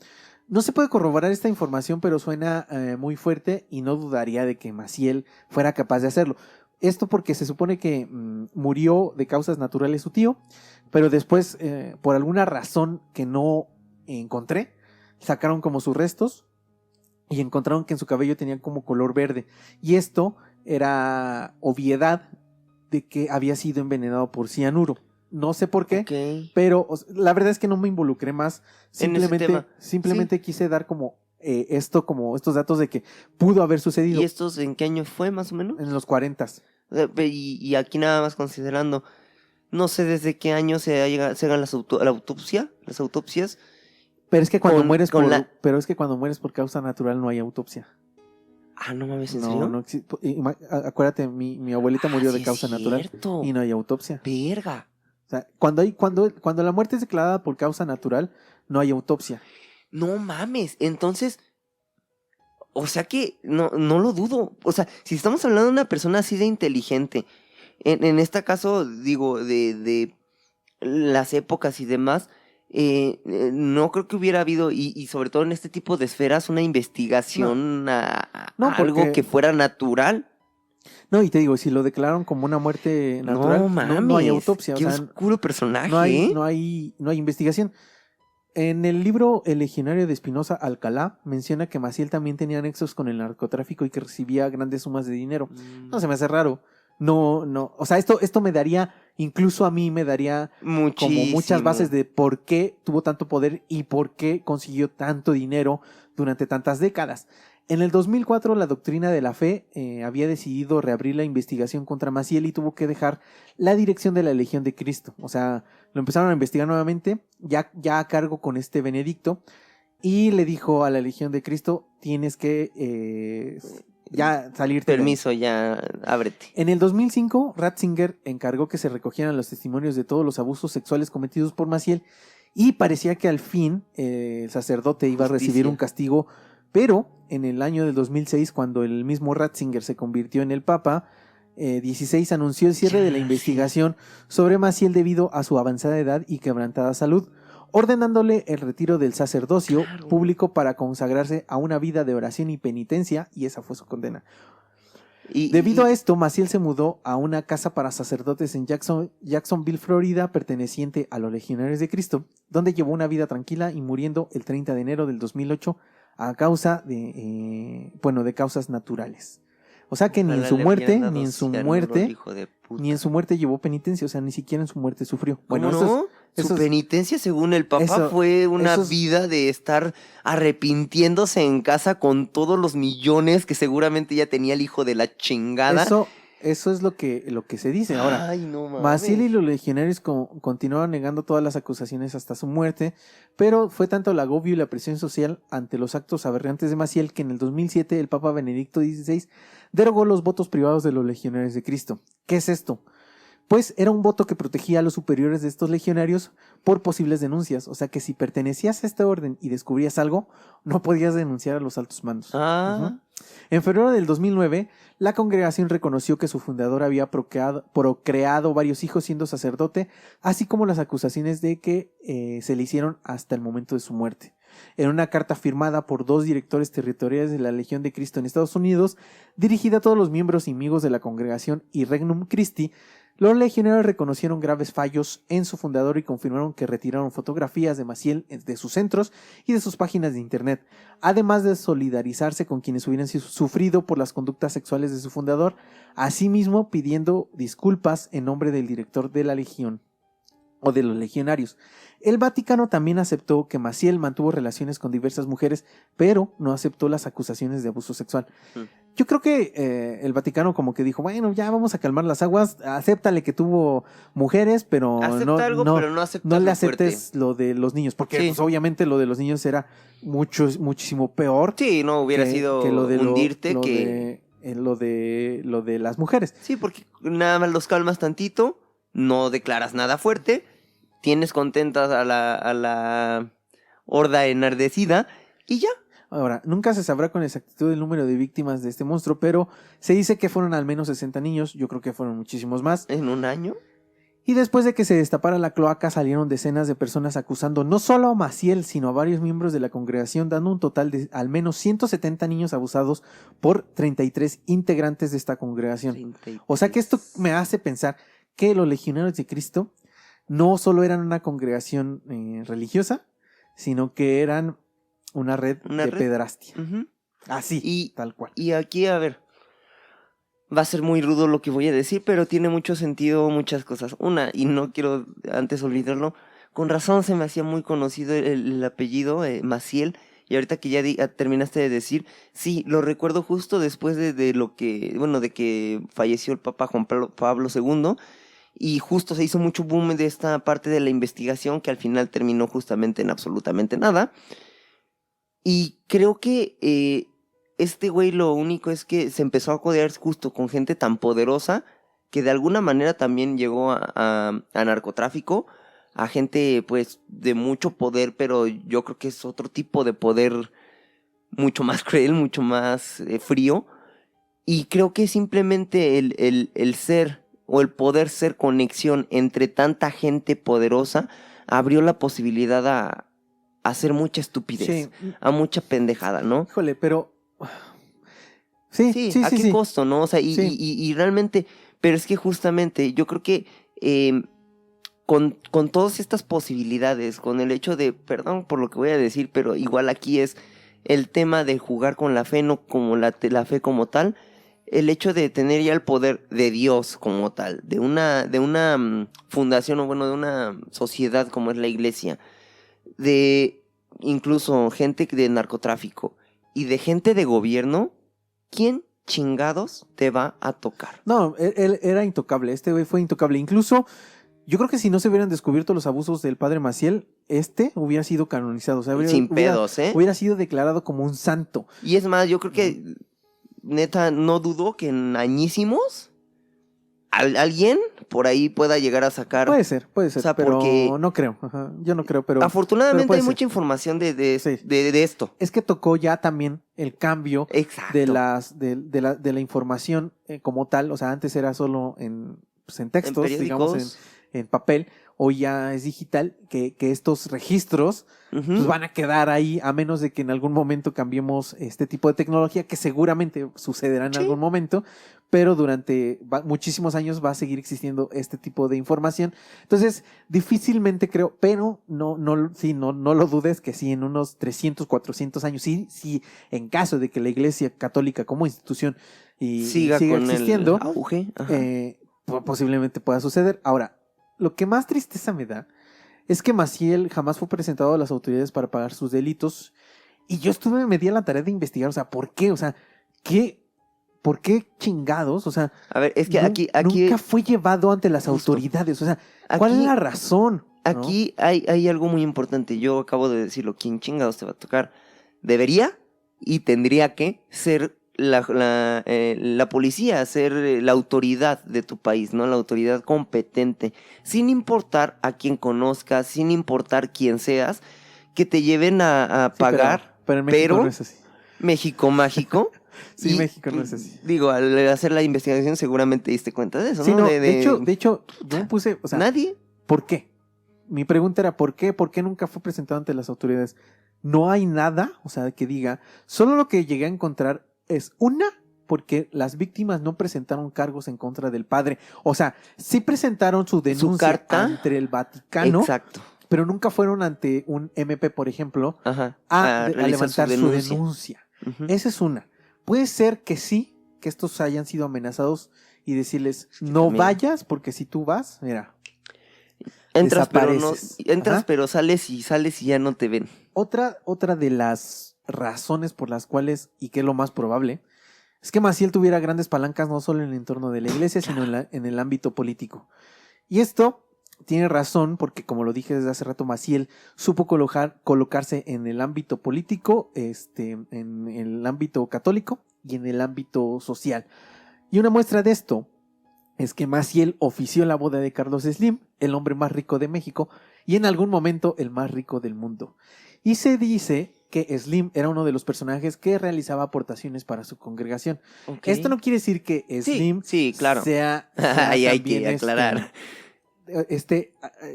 Speaker 3: No se puede corroborar esta información, pero suena muy fuerte, y no dudaría de que Maciel fuera capaz de hacerlo. Esto porque se supone que murió de causas naturales su tío, pero después, por alguna razón que no encontré, sacaron como sus restos y encontraron que en su cabello tenía como color verde. Y esto era obviedad de que había sido envenenado por cianuro. No sé por qué,
Speaker 4: Ok.
Speaker 3: pero la verdad es que no me involucré más.
Speaker 4: En ese tema.
Speaker 3: Simplemente quise dar como estos datos de que pudo haber sucedido
Speaker 4: ¿Y estos en qué año fue, más o menos?
Speaker 3: en los 40s.
Speaker 4: Y aquí nada más considerando, no sé desde qué año se hagan las autopsias.
Speaker 3: Pero es que cuando
Speaker 4: Con-
Speaker 3: mueres
Speaker 4: con
Speaker 3: por,
Speaker 4: la-
Speaker 3: pero es que cuando mueres por causa natural no hay autopsia.
Speaker 4: Ah, no mames, ¿en
Speaker 3: No,
Speaker 4: serio?
Speaker 3: no existe. Acuérdate, mi abuelita murió
Speaker 4: sí
Speaker 3: de
Speaker 4: es
Speaker 3: causa natural
Speaker 4: cierto.
Speaker 3: y no hay autopsia.
Speaker 4: Verga.
Speaker 3: O sea, cuando la muerte es declarada por causa natural, no hay autopsia.
Speaker 4: No mames. Entonces, o sea que no lo dudo. O sea, si estamos hablando de una persona así de inteligente, en este caso, digo, de las épocas y demás, no creo que hubiera habido, y sobre todo en este tipo de esferas, una investigación
Speaker 3: No,
Speaker 4: a algo
Speaker 3: porque-
Speaker 4: que fuera natural.
Speaker 3: No, y te digo, si lo declararon como una muerte natural,
Speaker 4: No mames,
Speaker 3: no hay autopsia.
Speaker 4: qué
Speaker 3: O sea,
Speaker 4: oscuro personaje.
Speaker 3: no hay,
Speaker 4: ¿eh?
Speaker 3: no hay investigación. En el libro El legionario de Espinosa Alcalá menciona que Maciel también tenía nexos con el narcotráfico y que recibía grandes sumas de dinero. No se me hace raro. No. O sea, esto me daría, incluso a mí me daría como muchas
Speaker 4: Muchísimo.
Speaker 3: bases de por qué tuvo tanto poder y por qué consiguió tanto dinero durante tantas décadas. En el 2004, la doctrina de la fe había decidido reabrir la investigación contra Maciel y tuvo que dejar la dirección de la Legión de Cristo. O sea, lo empezaron a investigar nuevamente, ya a cargo con este Benedicto, y le dijo a la Legión de Cristo, tienes que ya salirte.
Speaker 4: Permiso, ya, ábrete.
Speaker 3: En el 2005, Ratzinger encargó que se recogieran los testimonios de todos los abusos sexuales cometidos por Maciel y parecía que al fin el sacerdote iba a recibir
Speaker 4: Justicia.
Speaker 3: un castigo, pero en el año del 2006, cuando el mismo Ratzinger se convirtió en el Papa, 16 anunció el cierre de la investigación sobre Maciel debido a su avanzada edad y quebrantada salud, ordenándole el retiro del sacerdocio
Speaker 4: Claro.
Speaker 3: público para consagrarse a una vida de oración y penitencia, y esa fue su condena. Debido a esto, Maciel se mudó a una casa para sacerdotes en Jacksonville, Florida, perteneciente a los Legionarios de Cristo, donde llevó una vida tranquila y muriendo el 30 de enero del 2008 a causa de causas naturales. O sea que ni en
Speaker 4: Ojalá
Speaker 3: su
Speaker 4: le
Speaker 3: muerte,
Speaker 4: hubieran
Speaker 3: ni en
Speaker 4: dado
Speaker 3: su
Speaker 4: cianuro,
Speaker 3: muerte,
Speaker 4: hijo de puta.
Speaker 3: ni en su muerte llevó penitencia, o sea, ni siquiera en su muerte sufrió.
Speaker 4: Bueno,
Speaker 3: Bueno,
Speaker 4: no?
Speaker 3: eso
Speaker 4: Su
Speaker 3: es-
Speaker 4: penitencia, según el Papa,
Speaker 3: eso-
Speaker 4: fue una
Speaker 3: eso es-
Speaker 4: vida de estar arrepintiéndose en casa con todos los millones que seguramente ya tenía el hijo de la chingada.
Speaker 3: eso es lo que se dice. Ahora,
Speaker 4: Ay, no mames.
Speaker 3: Maciel y los legionarios continuaron negando todas las acusaciones hasta su muerte, pero fue tanto el agobio y la presión social ante los actos aberrantes de Maciel que en el 2007 el Papa Benedicto XVI derogó los votos privados de los legionarios de Cristo. ¿Qué es esto? Pues era un voto que protegía a los superiores de estos legionarios por posibles denuncias. O sea que si pertenecías a este orden y descubrías algo, no podías denunciar a los altos mandos.
Speaker 4: Ah,
Speaker 3: En febrero del 2009, la congregación reconoció que su fundador había procreado varios hijos siendo sacerdote, así como las acusaciones de que se le hicieron hasta el momento de su muerte. En una carta firmada por 2 directores territoriales de la Legión de Cristo en Estados Unidos, dirigida a todos los miembros y amigos de la congregación y Regnum Christi, los legionarios reconocieron graves fallos en su fundador y confirmaron que retiraron fotografías de Maciel de sus centros y de sus páginas de internet, además de solidarizarse con quienes hubieran sufrido por las conductas sexuales de su fundador, asimismo pidiendo disculpas en nombre del director de la Legión o de los legionarios. El Vaticano también aceptó que Maciel mantuvo relaciones con diversas mujeres, pero no aceptó las acusaciones de abuso sexual. Yo creo que el Vaticano como que dijo, bueno, ya vamos a calmar las aguas, acéptale que tuvo mujeres, pero
Speaker 4: acepta algo, pero no aceptas
Speaker 3: no le
Speaker 4: lo fuerte.
Speaker 3: aceptes lo de los niños, porque
Speaker 4: Sí.
Speaker 3: pues, obviamente lo de los niños era muchísimo peor
Speaker 4: Sí, no hubiera
Speaker 3: que-
Speaker 4: sido
Speaker 3: que lo de
Speaker 4: hundirte
Speaker 3: lo
Speaker 4: que...
Speaker 3: lo de las mujeres.
Speaker 4: Sí, porque nada más los calmas tantito, no declaras nada fuerte, tienes contentas a la horda enardecida y ya.
Speaker 3: Ahora, nunca se sabrá con exactitud el número de víctimas de este monstruo, pero se dice que fueron al menos 60 niños, yo creo que fueron muchísimos más.
Speaker 4: ¿En un año?
Speaker 3: Y después de que se destapara la cloaca salieron decenas de personas acusando no solo a Maciel, sino a varios miembros de la congregación, dando un total de al menos 170 niños abusados por 33 integrantes de esta congregación. O sea que esto me hace pensar que los legionarios de Cristo no solo eran una congregación religiosa, sino que eran una red
Speaker 4: ¿Una
Speaker 3: de
Speaker 4: red?
Speaker 3: pedrastia.
Speaker 4: Ujú.
Speaker 3: Así, tal cual.
Speaker 4: Y aquí, a ver, va a ser muy rudo lo que voy a decir, pero tiene mucho sentido muchas cosas. Una, y no quiero antes olvidarlo, con razón se me hacía muy conocido el apellido Maciel, y ahorita que ya terminaste de decir, sí, lo recuerdo justo después de lo que, bueno, de que falleció el Papa Juan Pablo II, y justo se hizo mucho boom de esta parte de la investigación que al final terminó justamente en absolutamente nada. Y creo que este güey lo único es que se empezó a codear justo con gente tan poderosa que de alguna manera también llegó a narcotráfico, a gente pues de mucho poder, pero yo creo que es otro tipo de poder mucho más cruel, mucho más frío. Y creo que simplemente el ser o el poder ser conexión entre tanta gente poderosa abrió la posibilidad a hacer mucha estupidez,
Speaker 3: Sí.
Speaker 4: a mucha pendejada, ¿no?
Speaker 3: Híjole, pero... Sí,
Speaker 4: Sí,
Speaker 3: sí,
Speaker 4: ¿a
Speaker 3: sí,
Speaker 4: qué
Speaker 3: sí.
Speaker 4: costo, no? O sea,
Speaker 3: Sí.
Speaker 4: y realmente, pero es que justamente yo creo que con todas estas posibilidades, con el hecho de, perdón por lo que voy a decir, pero igual aquí es el tema de jugar con la fe, no como la fe como tal, el hecho de tener ya el poder de Dios como tal, de una fundación o bueno, de una sociedad como es la iglesia, de incluso gente de narcotráfico y de gente de gobierno, ¿quién chingados te va a tocar?
Speaker 3: No, él era intocable, este güey fue intocable. Incluso, yo creo que si no se hubieran descubierto los abusos del padre Maciel, hubiera sido canonizado. O sea,
Speaker 4: Sin pedos, ¿eh?
Speaker 3: hubiera sido declarado como un santo.
Speaker 4: Y es más, yo creo que, neta, no dudo que en añísimos alguien por ahí pueda llegar a sacar.
Speaker 3: Puede ser,
Speaker 4: O sea,
Speaker 3: pero
Speaker 4: porque
Speaker 3: no creo. Ajá, yo no creo, pero
Speaker 4: afortunadamente
Speaker 3: puede
Speaker 4: hay
Speaker 3: ser.
Speaker 4: mucha información de
Speaker 3: Sí.
Speaker 4: esto.
Speaker 3: Es que tocó ya también el cambio
Speaker 4: Exacto.
Speaker 3: de la información como tal. O sea, antes era solo en textos,
Speaker 4: En
Speaker 3: digamos,
Speaker 4: periódicos.
Speaker 3: en papel. Hoy ya es digital, que estos registros
Speaker 4: Ujú.
Speaker 3: pues van a quedar ahí, a menos de que en algún momento cambiemos este tipo de tecnología, que seguramente sucederá en
Speaker 4: Sí.
Speaker 3: algún momento, pero durante muchísimos años va a seguir existiendo este tipo de información. Entonces, difícilmente creo, pero no lo dudes que sí, en unos 300, 400 años, sí, en caso de que la Iglesia Católica como institución
Speaker 4: siga
Speaker 3: siga
Speaker 4: con
Speaker 3: existiendo,
Speaker 4: el auge. Ajá.
Speaker 3: posiblemente pueda suceder. Ahora, lo que más tristeza me da es que Maciel jamás fue presentado a las autoridades para pagar sus delitos. Y yo me di a la tarea de investigar, o sea, ¿por qué? O sea, ¿por qué chingados? O sea,
Speaker 4: A ver, es que aquí
Speaker 3: nunca fue llevado ante las
Speaker 4: Justo.
Speaker 3: autoridades. O sea, ¿cuál es
Speaker 4: Aquí-
Speaker 3: la razón? ¿no?
Speaker 4: Aquí hay algo muy importante. Yo acabo de decirlo. ¿Quién chingados te va a tocar? Debería y tendría que ser la policía, ser la autoridad de tu país, ¿no? La autoridad competente. Sin importar a quién conozcas, sin importar quién seas, que te lleven a
Speaker 3: Sí,
Speaker 4: pagar.
Speaker 3: pero en México no es así.
Speaker 4: México mágico.
Speaker 3: Sí, México no es así.
Speaker 4: Digo, al hacer la investigación seguramente diste cuenta de eso,
Speaker 3: Sí,
Speaker 4: ¿no?
Speaker 3: no, de hecho, yo me puse, o sea,
Speaker 4: nadie.
Speaker 3: ¿por qué? Mi pregunta era, ¿por qué? ¿Por qué nunca fue presentado ante las autoridades? No hay nada, o sea, que diga, solo lo que llegué a encontrar es porque las víctimas no presentaron cargos en contra del padre. O sea, sí presentaron su denuncia
Speaker 4: carta.
Speaker 3: ante el Vaticano,
Speaker 4: Exacto.
Speaker 3: pero nunca fueron ante un MP, por ejemplo,
Speaker 4: Ajá.
Speaker 3: a
Speaker 4: realizar
Speaker 3: levantar su denuncia.
Speaker 4: Ujú.
Speaker 3: Esa es una. Puede ser que sí, que estos hayan sido amenazados y decirles,
Speaker 4: que
Speaker 3: no
Speaker 4: también-
Speaker 3: vayas, porque si tú vas, mira.
Speaker 4: Entras, pero
Speaker 3: desapareces. Ajá.
Speaker 4: pero sales y ya no te ven.
Speaker 3: Otra de las razones por las cuales, y que es lo más probable, es que Maciel tuviera grandes palancas no solo en el entorno de la iglesia, sino en el ámbito político. Y esto tiene razón porque, como lo dije desde hace rato, Maciel supo colocarse en el ámbito político, en el ámbito católico y en el ámbito social. Y una muestra de esto es que Maciel ofició la boda de Carlos Slim, el hombre más rico de México, y en algún momento el más rico del mundo. Y se dice que Slim era uno de los personajes que realizaba aportaciones para su congregación.
Speaker 4: Ok.
Speaker 3: Esto no quiere decir que Slim
Speaker 4: sí, claro.
Speaker 3: sea
Speaker 4: Ahí hay
Speaker 3: también
Speaker 4: que aclarar.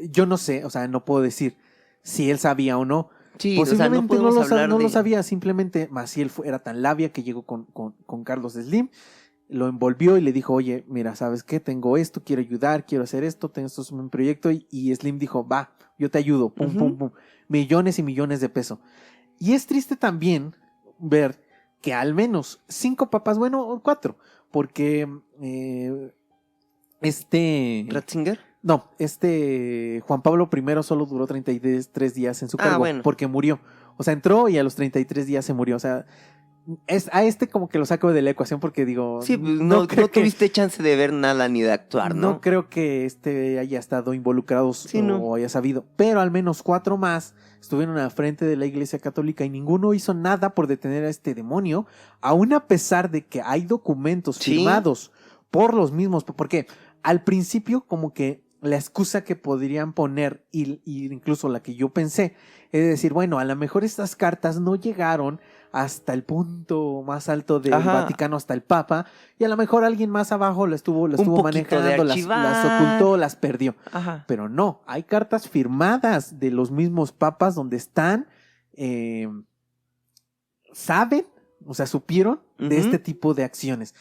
Speaker 3: yo no sé, o sea, no puedo decir si él sabía o no.
Speaker 4: Sí, o sea,
Speaker 3: Posiblemente
Speaker 4: no podemos hablar
Speaker 3: no
Speaker 4: de...
Speaker 3: lo sabía, simplemente Maciel era tan labia que llegó con Carlos Slim, lo envolvió y le dijo, oye, mira, ¿sabes qué? Tengo esto, quiero ayudar, quiero hacer esto, tengo esto es un proyecto, y Slim dijo, va, yo te ayudo, pum,
Speaker 4: Ujú.
Speaker 3: pum, pum, millones y millones de pesos. Y es triste también ver que al menos 5 papas, bueno, 4, porque
Speaker 4: ¿Ratzinger?
Speaker 3: no, Juan Pablo I solo duró 33 días en su cargo,
Speaker 4: bueno.
Speaker 3: porque murió. O sea, entró y a los 33 días se murió. O sea, como que lo saco de la ecuación porque digo...
Speaker 4: Sí, pues no
Speaker 3: creo que-
Speaker 4: tuviste chance de ver nada ni de actuar, ¿no?
Speaker 3: No creo que haya estado involucrado
Speaker 4: Sí,
Speaker 3: o
Speaker 4: no.
Speaker 3: haya sabido, pero al menos 4 más estuvieron al frente de la Iglesia Católica y ninguno hizo nada por detener a este demonio, aún a pesar de que hay documentos
Speaker 4: Sí.
Speaker 3: firmados por los mismos, porque al principio como que la excusa que podrían poner y incluso la que yo pensé es decir, bueno, a lo mejor estas cartas no llegaron hasta el punto más alto del
Speaker 4: Ajá.
Speaker 3: Vaticano, hasta el Papa, y a lo mejor alguien más abajo lo estuvo
Speaker 4: poquito de
Speaker 3: manejando, las
Speaker 4: archivar.
Speaker 3: ocultó, las perdió.
Speaker 4: Ajá.
Speaker 3: Pero no, hay cartas firmadas de los mismos papas donde están, saben, o sea, supieron de
Speaker 4: Ujú.
Speaker 3: este tipo de acciones.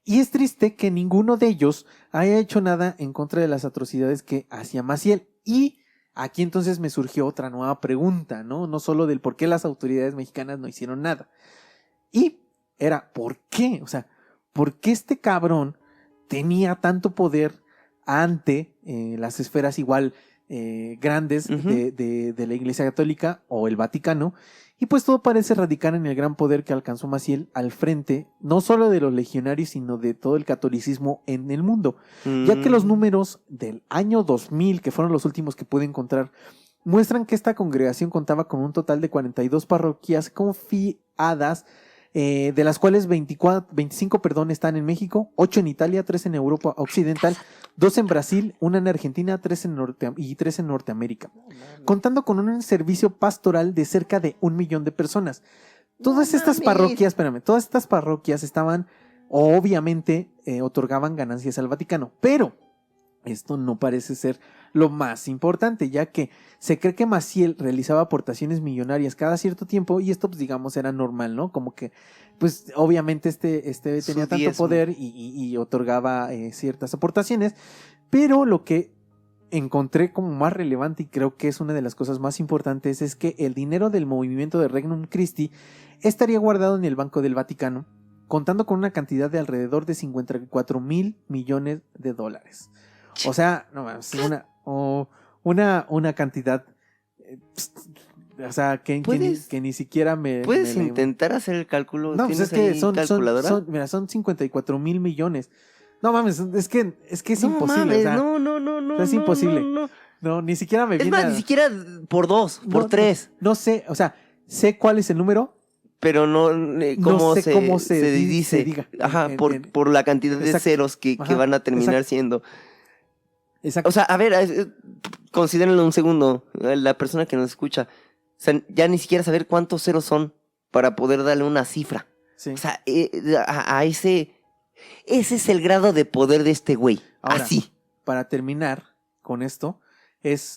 Speaker 3: Y es triste que ninguno de ellos haya hecho nada en contra de las atrocidades que hacía Maciel. Y aquí entonces me surgió otra nueva pregunta, ¿no? No solo del por qué las autoridades mexicanas no hicieron nada. Y era, ¿por qué? O sea, ¿por qué este cabrón tenía tanto poder ante las esferas igual grandes
Speaker 4: Ujú.
Speaker 3: de la Iglesia Católica o el Vaticano? Y pues todo parece radicar en el gran poder que alcanzó Maciel al frente, no solo de los legionarios, sino de todo el catolicismo en el mundo. Ya que los números del año 2000, que fueron los últimos que pude encontrar, muestran que esta congregación contaba con un total de 42 parroquias confiadas, de las cuales 25 están en México, 8 en Italia, 3 en Europa Occidental, 2 en Brasil, 1 en Argentina, 3 en Norteamérica, contando con un servicio pastoral de cerca de 1 millón de personas. Todas estas parroquias estaban, obviamente, otorgaban ganancias al Vaticano, pero esto no parece ser lo más importante, ya que se cree que Maciel realizaba aportaciones millonarias cada cierto tiempo y esto, pues digamos, era normal, ¿no? Como que, pues obviamente este tenía tanto
Speaker 4: diezmo.
Speaker 3: poder y otorgaba ciertas aportaciones, pero lo que encontré como más relevante y creo que es una de las cosas más importantes es que el dinero del movimiento de Regnum Christi estaría guardado en el Banco del Vaticano, contando con una cantidad de alrededor de 54 mil millones de dólares. O sea, no mames, una cantidad, o sea, que ni siquiera
Speaker 4: ¿Puedes
Speaker 3: me la-
Speaker 4: intentar hacer el cálculo?
Speaker 3: No, pues
Speaker 4: ¿Tienes
Speaker 3: es que
Speaker 4: ahí calculadora?
Speaker 3: mira, son 54 mil millones. No mames, es que es
Speaker 4: No
Speaker 3: imposible,
Speaker 4: mames,
Speaker 3: o sea,
Speaker 4: no,
Speaker 3: es imposible.
Speaker 4: no.
Speaker 3: No, ni siquiera me
Speaker 4: Es
Speaker 3: viene
Speaker 4: más,
Speaker 3: a-
Speaker 4: ni siquiera por 2, por
Speaker 3: no,
Speaker 4: 3.
Speaker 3: no sé, o sea, sé cuál es el número,
Speaker 4: Pero no,
Speaker 3: no sé cómo se
Speaker 4: dice.
Speaker 3: diga.
Speaker 4: Ajá, por la cantidad de
Speaker 3: Exacto.
Speaker 4: ceros que
Speaker 3: Ajá,
Speaker 4: van a terminar
Speaker 3: exacto.
Speaker 4: siendo.
Speaker 3: Exacto.
Speaker 4: O sea, a ver, considérenlo un segundo. La persona que nos escucha. O sea, ya ni siquiera saber cuántos ceros son para poder darle una cifra.
Speaker 3: Sí.
Speaker 4: O sea, a ese es el grado de poder de este güey.
Speaker 3: Ahora,
Speaker 4: Así.
Speaker 3: para terminar con esto,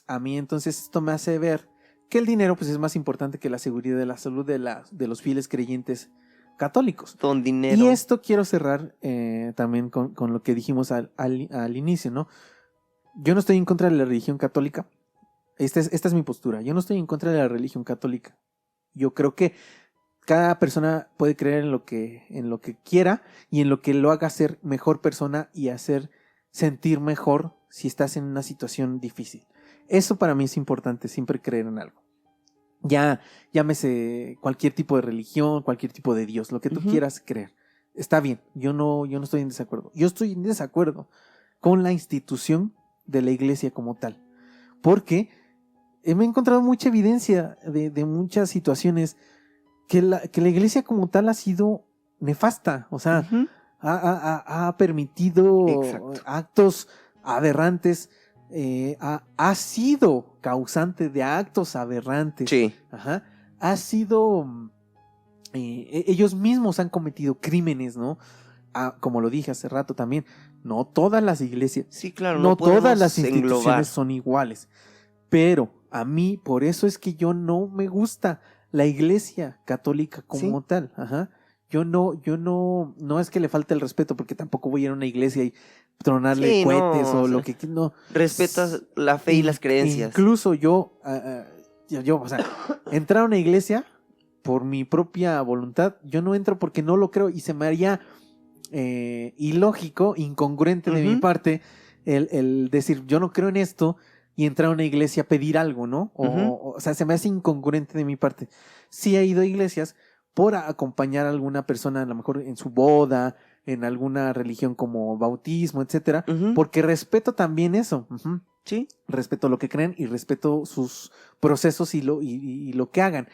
Speaker 3: a mí entonces esto me hace ver que el dinero pues es más importante que la seguridad de la salud de los fieles creyentes católicos.
Speaker 4: Don dinero.
Speaker 3: Y esto quiero cerrar también con lo que dijimos al inicio, ¿no? Yo no estoy en contra de la religión católica. Esta es mi postura. Yo no estoy en contra de la religión católica. Yo creo que cada persona puede creer en lo que quiera y en lo que lo haga ser mejor persona y hacer sentir mejor si estás en una situación difícil. Eso para mí es importante, siempre creer en algo. Ya llámese cualquier tipo de religión, cualquier tipo de Dios, lo que tú
Speaker 4: Ujú.
Speaker 3: quieras creer. Está bien, yo no estoy en desacuerdo. Yo estoy en desacuerdo con la institución de la iglesia como tal. Porque me he encontrado mucha evidencia de muchas situaciones que la iglesia como tal ha sido nefasta. O sea,
Speaker 4: Ujú.
Speaker 3: ha permitido
Speaker 4: Exacto.
Speaker 3: actos aberrantes, ha sido causante de actos aberrantes.
Speaker 4: Sí.
Speaker 3: Ajá. Ha sido, ellos mismos han cometido crímenes, ¿no? Como lo dije hace rato también, no todas las iglesias,
Speaker 4: Sí, claro.
Speaker 3: no todas
Speaker 4: podemos
Speaker 3: las instituciones
Speaker 4: englobar.
Speaker 3: son iguales. Pero a mí, por eso es que yo no me gusta la iglesia católica como
Speaker 4: Sí.
Speaker 3: tal. Ajá. Yo no es que le falte el respeto, porque tampoco voy a ir a una iglesia y tronarle
Speaker 4: Sí,
Speaker 3: cohetes
Speaker 4: no,
Speaker 3: o
Speaker 4: o
Speaker 3: lo
Speaker 4: sea,
Speaker 3: que no.
Speaker 4: Respetas la fe y las creencias.
Speaker 3: Incluso yo, o sea, entrar a una iglesia por mi propia voluntad, yo no entro porque no lo creo y se me haría ilógico, incongruente de mi
Speaker 4: Ujú.
Speaker 3: parte el decir yo no creo en esto y entrar a una iglesia a pedir algo, ¿no? O sea, se me hace incongruente de mi parte. Sí he ido a iglesias por acompañar a alguna persona, a lo mejor en su boda, en alguna religión como bautismo, etcétera,
Speaker 4: Ujú.
Speaker 3: porque respeto también eso. Ujú.
Speaker 4: Sí.
Speaker 3: Respeto lo que creen y respeto sus procesos y lo que hagan.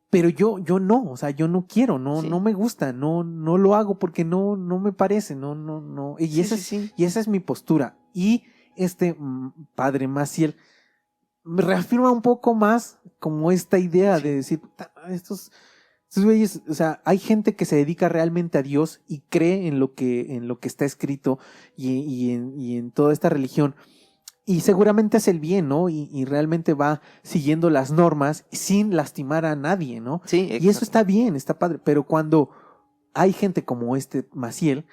Speaker 3: Pero yo no, o sea, yo no quiero,
Speaker 4: Sí.
Speaker 3: no me gusta, no lo hago porque no me parece, no. Y,
Speaker 4: Sí,
Speaker 3: esa
Speaker 4: sí.
Speaker 3: y esa es mi postura. Y padre Maciel me reafirma un poco más como esta idea
Speaker 4: Sí.
Speaker 3: de decir, estos Estos güeyes, o sea, hay gente que se dedica realmente a Dios y cree en lo que está escrito y en toda esta religión. Y seguramente hace el bien, ¿no? Y realmente va siguiendo las normas sin lastimar a nadie, ¿no?
Speaker 4: Sí,
Speaker 3: Y eso está bien, está padre. Pero cuando hay gente como Maciel,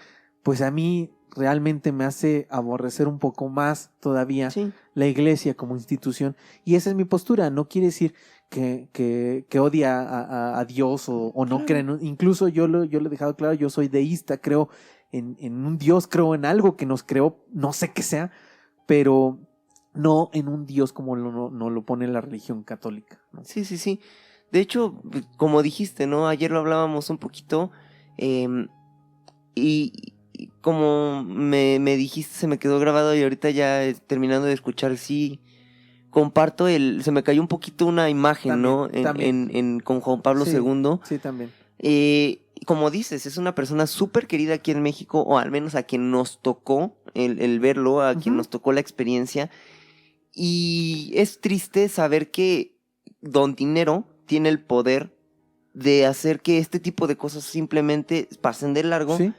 Speaker 3: pues a mí realmente me hace aborrecer un poco más todavía
Speaker 4: Sí.
Speaker 3: la iglesia como institución. Y esa es mi postura. No quiere decir que odia a Dios o no
Speaker 4: Claro.
Speaker 3: cree. Incluso yo lo he dejado claro, yo soy deísta, creo en un Dios, creo en algo que nos creó, no sé qué sea, pero no en un Dios como no lo pone la religión católica, ¿no?
Speaker 4: Sí, sí, sí. De hecho, como dijiste, ¿no? Ayer lo hablábamos un poquito. Y como me dijiste, se me quedó grabado y ahorita ya terminando de escuchar, sí, comparto se me cayó un poquito una imagen,
Speaker 3: También,
Speaker 4: ¿no?
Speaker 3: también.
Speaker 4: Con Juan Pablo
Speaker 3: Sí,
Speaker 4: II.
Speaker 3: sí, también.
Speaker 4: Como dices, es una persona súper querida aquí en México, o al menos a quien nos tocó el verlo, a quien
Speaker 3: Ujú.
Speaker 4: nos tocó la experiencia. Y es triste saber que Don Dinero tiene el poder de hacer que este tipo de cosas simplemente pasen de largo
Speaker 3: Sí,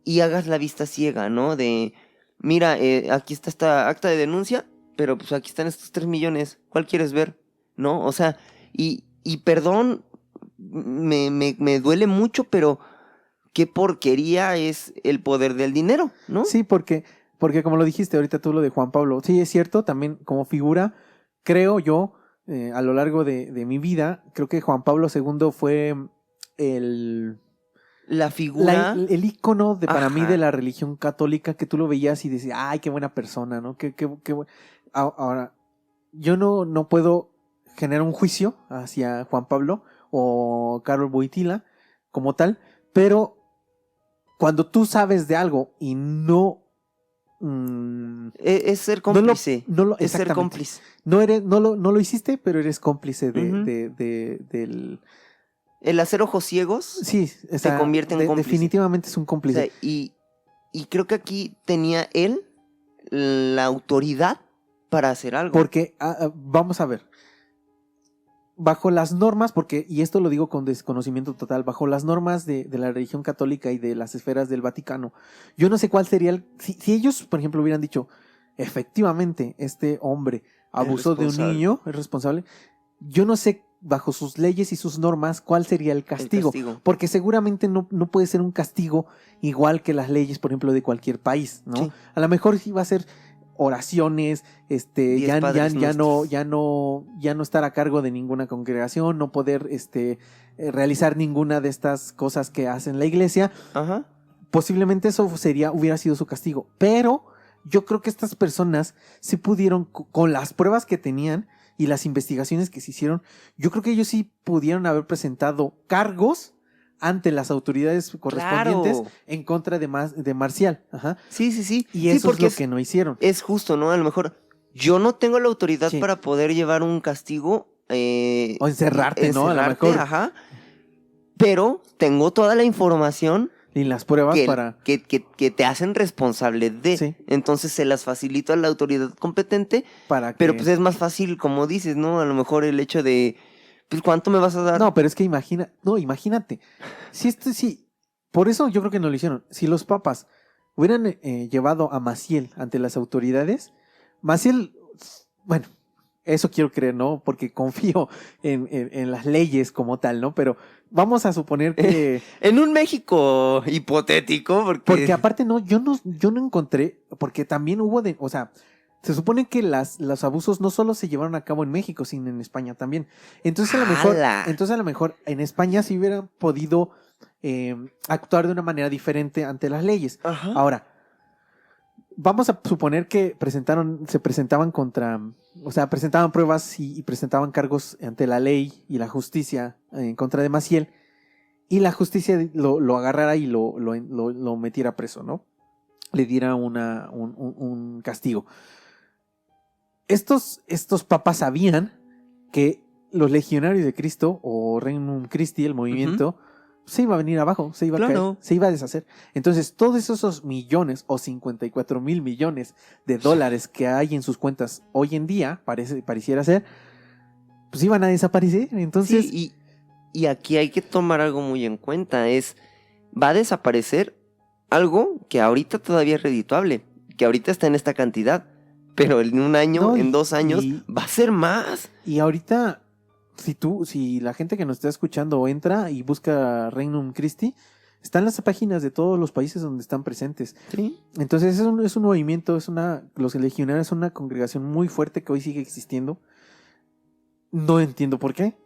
Speaker 4: y hagas la vista ciega, ¿no? De, mira, aquí está esta acta de denuncia, pero pues aquí están estos 3 millones, ¿cuál quieres ver? ¿No? O sea, y perdón, me duele mucho, pero qué porquería es el poder del dinero, ¿no?
Speaker 3: sí, porque como lo dijiste ahorita tú lo de Juan Pablo, sí, es cierto, también como figura, creo yo, a lo largo de mi vida, creo que Juan Pablo II fue el...
Speaker 4: La figura...
Speaker 3: el ícono para mí
Speaker 4: Ajá.
Speaker 3: de la religión católica, que tú lo veías y decías, ay, qué buena persona, ¿no? Ahora, yo no puedo generar un juicio hacia Juan Pablo o Karol Wojtyla como tal, pero cuando tú sabes de algo y no...
Speaker 4: Es ser cómplice. Es ser
Speaker 3: exactamente.
Speaker 4: cómplice.
Speaker 3: No lo hiciste, pero eres cómplice
Speaker 4: Ujú.
Speaker 3: del...
Speaker 4: El hacer ojos ciegos
Speaker 3: Sí, o sea,
Speaker 4: convierte en cómplice.
Speaker 3: definitivamente es un
Speaker 4: O
Speaker 3: cómplice.
Speaker 4: sea, y creo que aquí tenía él la autoridad para hacer algo.
Speaker 3: Porque, vamos a ver, bajo las normas, y esto lo digo con desconocimiento total, bajo las normas de la religión católica y de las esferas del Vaticano, yo no sé cuál sería si ellos, por ejemplo, hubieran dicho, efectivamente, este hombre abusó de un
Speaker 4: responsable.
Speaker 3: niño, es responsable, yo no sé bajo sus leyes y sus normas cuál sería el castigo, porque seguramente no puede ser un castigo igual que las leyes, por ejemplo, de cualquier país, ¿no?
Speaker 4: Sí.
Speaker 3: A lo mejor sí va a ser oraciones, ya no estar a cargo de ninguna congregación, no poder realizar ninguna de estas cosas que hacen la iglesia.
Speaker 4: Ajá.
Speaker 3: Posiblemente eso hubiera sido su castigo, pero yo creo que estas personas sí pudieron, con las pruebas que tenían y las investigaciones que se hicieron, yo creo que ellos sí pudieron haber presentado cargos ante las autoridades correspondientes,
Speaker 4: Claro,
Speaker 3: en contra de Marcial. Ajá.
Speaker 4: Sí, sí, sí.
Speaker 3: Y
Speaker 4: Sí,
Speaker 3: eso es
Speaker 4: porque
Speaker 3: lo que no hicieron.
Speaker 4: es justo, ¿no? A lo mejor yo no tengo la autoridad
Speaker 3: Sí.
Speaker 4: para poder llevar un castigo.
Speaker 3: O encerrarte, ¿no? A lo mejor.
Speaker 4: Ajá. Pero tengo toda la información
Speaker 3: Y las pruebas
Speaker 4: que te hacen responsable de.
Speaker 3: Sí.
Speaker 4: Entonces se las facilito a la autoridad competente.
Speaker 3: para que...
Speaker 4: Pero pues es más fácil, como dices, ¿no? A lo mejor el hecho de, pues, ¿cuánto me vas a dar?
Speaker 3: No, pero es que imagínate. Sí. Por eso yo creo que no lo hicieron. Si los papas hubieran llevado a Maciel ante las autoridades, Maciel, bueno, eso quiero creer, ¿no? Porque confío en las leyes como tal, ¿no? Pero vamos a suponer que...
Speaker 4: En un México hipotético,
Speaker 3: Porque aparte yo no encontré, porque también hubo o sea, se supone que los abusos no solo se llevaron a cabo en México, sino en España también. Entonces a lo mejor en España sí hubieran podido actuar de una manera diferente ante las leyes.
Speaker 4: Ajá.
Speaker 3: Ahora, vamos a suponer que presentaban pruebas y presentaban cargos ante la ley y la justicia en contra de Maciel, y la justicia lo agarrara y lo metiera preso, ¿no? Le diera un castigo. Estos papas sabían que los legionarios de Cristo o Regnum Christi, el movimiento, se iba a venir abajo, se iba a caer, se iba a deshacer. Entonces, todos esos millones o 54,000 millones de dólares que hay en sus cuentas hoy en día, pareciera ser, pues iban a desaparecer. Entonces,
Speaker 4: Sí, Y aquí hay que tomar algo muy en cuenta, va a desaparecer algo que ahorita todavía es redituable, que ahorita está en esta cantidad, pero en un año,
Speaker 3: No,
Speaker 4: en 2 años, va a ser más.
Speaker 3: Y ahorita, si la gente que nos está escuchando entra y busca Regnum Christi, están las páginas de todos los países donde están presentes.
Speaker 4: Sí.
Speaker 3: Entonces es un movimiento, los legionarios son una congregación muy fuerte que hoy sigue existiendo. No entiendo por qué.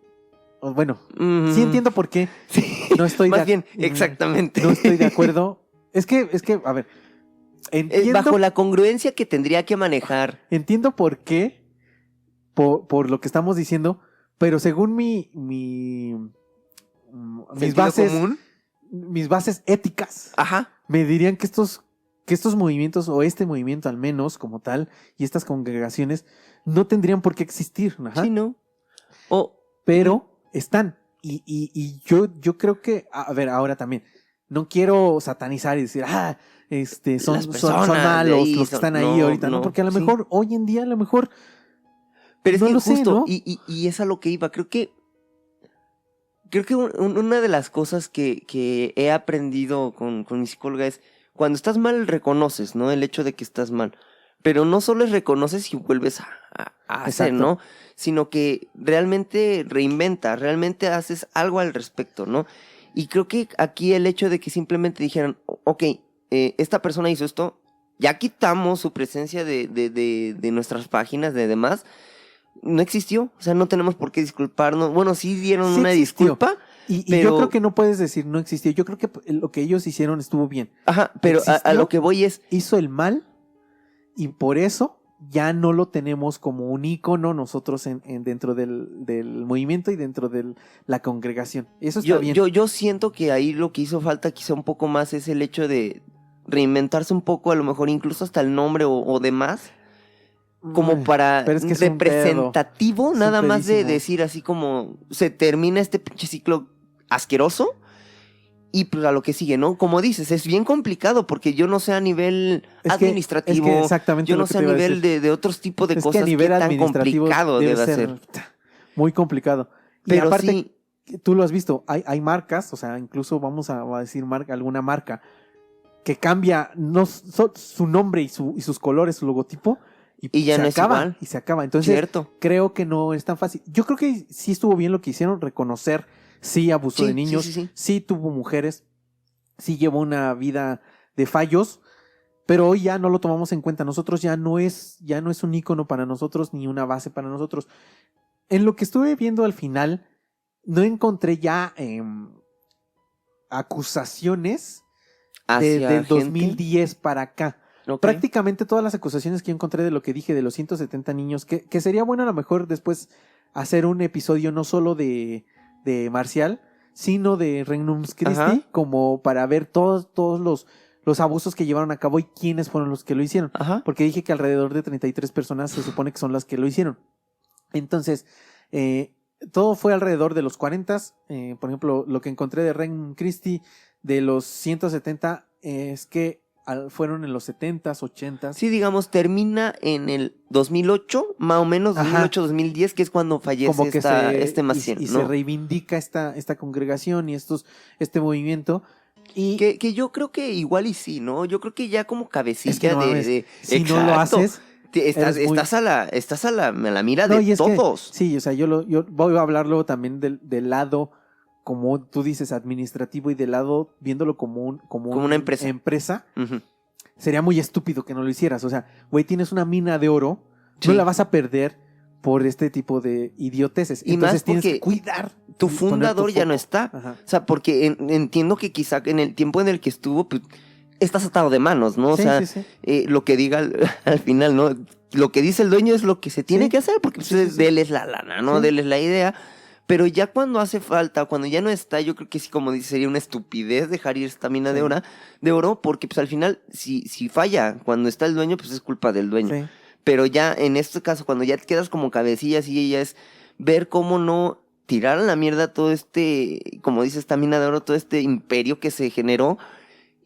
Speaker 3: Bueno, sí entiendo por qué.
Speaker 4: Sí,
Speaker 3: No estoy
Speaker 4: más bien, exactamente.
Speaker 3: No estoy de acuerdo. Es que, a ver,
Speaker 4: bajo la congruencia que tendría que manejar.
Speaker 3: Entiendo por qué, por lo que estamos diciendo, pero según mis bases,
Speaker 4: común?
Speaker 3: mis bases éticas,
Speaker 4: Ajá.
Speaker 3: me dirían que estos movimientos, o este movimiento al menos como tal, y estas congregaciones, no tendrían por qué existir. Ajá.
Speaker 4: Sí, ¿no?
Speaker 3: Pero están. Y yo creo que, a ver, ahora también, no quiero satanizar y decir, son malos los que están ahí ahorita, ¿no? Porque a lo mejor, hoy en día, a lo mejor.
Speaker 4: Pero es
Speaker 3: no
Speaker 4: que
Speaker 3: lo
Speaker 4: justo,
Speaker 3: sé, ¿no?
Speaker 4: y es a lo que iba. Creo que una de las cosas que he aprendido con mi psicóloga es, cuando estás mal, reconoces, ¿no? El hecho de que estás mal. Pero no solo es reconoces y vuelves a hacer, ¿no? Sino que realmente reinventas, realmente haces algo al respecto, ¿no? Y creo que aquí el hecho de que simplemente dijeran, ok, esta persona hizo esto, ya quitamos su presencia de nuestras páginas, de demás, no existió, o sea, no tenemos por qué disculparnos. Bueno, sí dieron una disculpa.
Speaker 3: Y
Speaker 4: pero
Speaker 3: yo creo que no puedes decir no existió. Yo creo que lo que ellos hicieron estuvo bien.
Speaker 4: Ajá, pero a lo que voy es,
Speaker 3: hizo el mal y por eso ya no lo tenemos como un ícono nosotros dentro del movimiento y dentro de la congregación. Eso está bien.
Speaker 4: Yo siento que ahí lo que hizo falta quizá un poco más es el hecho de reinventarse un poco, a lo mejor incluso hasta el nombre o demás, como para
Speaker 3: Pero es que es
Speaker 4: representativo,
Speaker 3: un
Speaker 4: nada más de
Speaker 3: pedísimo.
Speaker 4: decir así como se termina este pinche ciclo asqueroso y pues a lo que sigue, ¿no? Como dices, es bien complicado porque yo no sé a nivel administrativo,
Speaker 3: es que exactamente
Speaker 4: yo
Speaker 3: lo
Speaker 4: no
Speaker 3: que
Speaker 4: sé a
Speaker 3: te iba a
Speaker 4: nivel
Speaker 3: decir.
Speaker 4: de otros tipos de
Speaker 3: Es que
Speaker 4: cosas
Speaker 3: a nivel
Speaker 4: qué tan
Speaker 3: administrativo
Speaker 4: complicado debe
Speaker 3: ser
Speaker 4: ser.
Speaker 3: muy complicado. Y
Speaker 4: Pero
Speaker 3: aparte,
Speaker 4: sí,
Speaker 3: tú lo has visto, hay marcas, o sea, incluso vamos a decir alguna marca que cambia su nombre y sus colores, su logotipo,
Speaker 4: y ya
Speaker 3: se
Speaker 4: no
Speaker 3: acaba,
Speaker 4: es igual.
Speaker 3: y se acaba. Entonces,
Speaker 4: Cierto.
Speaker 3: creo que no es tan fácil. Yo creo que sí estuvo bien lo que hicieron, reconocer, sí abusó de niños, sí tuvo mujeres, sí llevó una vida de fallos, pero hoy ya no lo tomamos en cuenta. Nosotros ya no es un ícono para nosotros ni una base para nosotros. En lo que estuve viendo al final, no encontré ya acusaciones del 2010 para acá.
Speaker 4: Okay.
Speaker 3: Prácticamente todas las acusaciones que yo encontré de lo que dije de los 170 niños, que sería bueno a lo mejor después hacer un episodio no solo de Marcial, sino de Regnum Christi,
Speaker 4: Ajá.
Speaker 3: como para ver todos los abusos que llevaron a cabo y quiénes fueron los que lo hicieron.
Speaker 4: Ajá.
Speaker 3: Porque dije que alrededor de 33 personas se supone que son las que lo hicieron. Entonces, todo fue alrededor de los 40. Por ejemplo, lo que encontré de Regnum Christi de los 170 es que fueron en los 70s, 80s.
Speaker 4: Sí, digamos, termina en el 2008, más o menos 2008-2010, que es cuando fallece
Speaker 3: como que
Speaker 4: este Maciel,
Speaker 3: y
Speaker 4: ¿no?
Speaker 3: se reivindica esta congregación y este movimiento. Y
Speaker 4: que yo creo que igual y sí, ¿no? Yo creo que ya como cabecilla
Speaker 3: es que no mames, si
Speaker 4: exacto,
Speaker 3: no lo haces,
Speaker 4: estás a la mira de todos.
Speaker 3: Sí, o sea, yo voy a hablar luego también del lado, como tú dices, administrativo, y del lado viéndolo como
Speaker 4: una empresa.
Speaker 3: Uh-huh. Sería muy estúpido que no lo hicieras. O sea, güey, tienes una mina de oro, no la vas a perder por este tipo de idioteces.
Speaker 4: Y
Speaker 3: entonces
Speaker 4: más
Speaker 3: tienes que cuidar.
Speaker 4: Tu fundador ya no está.
Speaker 3: Ajá.
Speaker 4: O sea, porque entiendo que quizá en el tiempo en el que estuvo, pues, estás atado de manos, ¿no? O sea, lo que diga al final, ¿no? Lo que dice el dueño es lo que se tiene que hacer, porque pues, de él es la lana, ¿no? De él es la idea. Pero ya cuando hace falta, cuando ya no está, yo creo que sí, como dice, sería una estupidez dejar ir esta mina de oro, porque pues al final, si falla cuando está el dueño, pues es culpa del dueño. Sí. Pero ya en este caso, cuando ya te quedas como cabecillas y ella es ver cómo no tirar a la mierda todo como dice esta mina de oro, todo este imperio que se generó,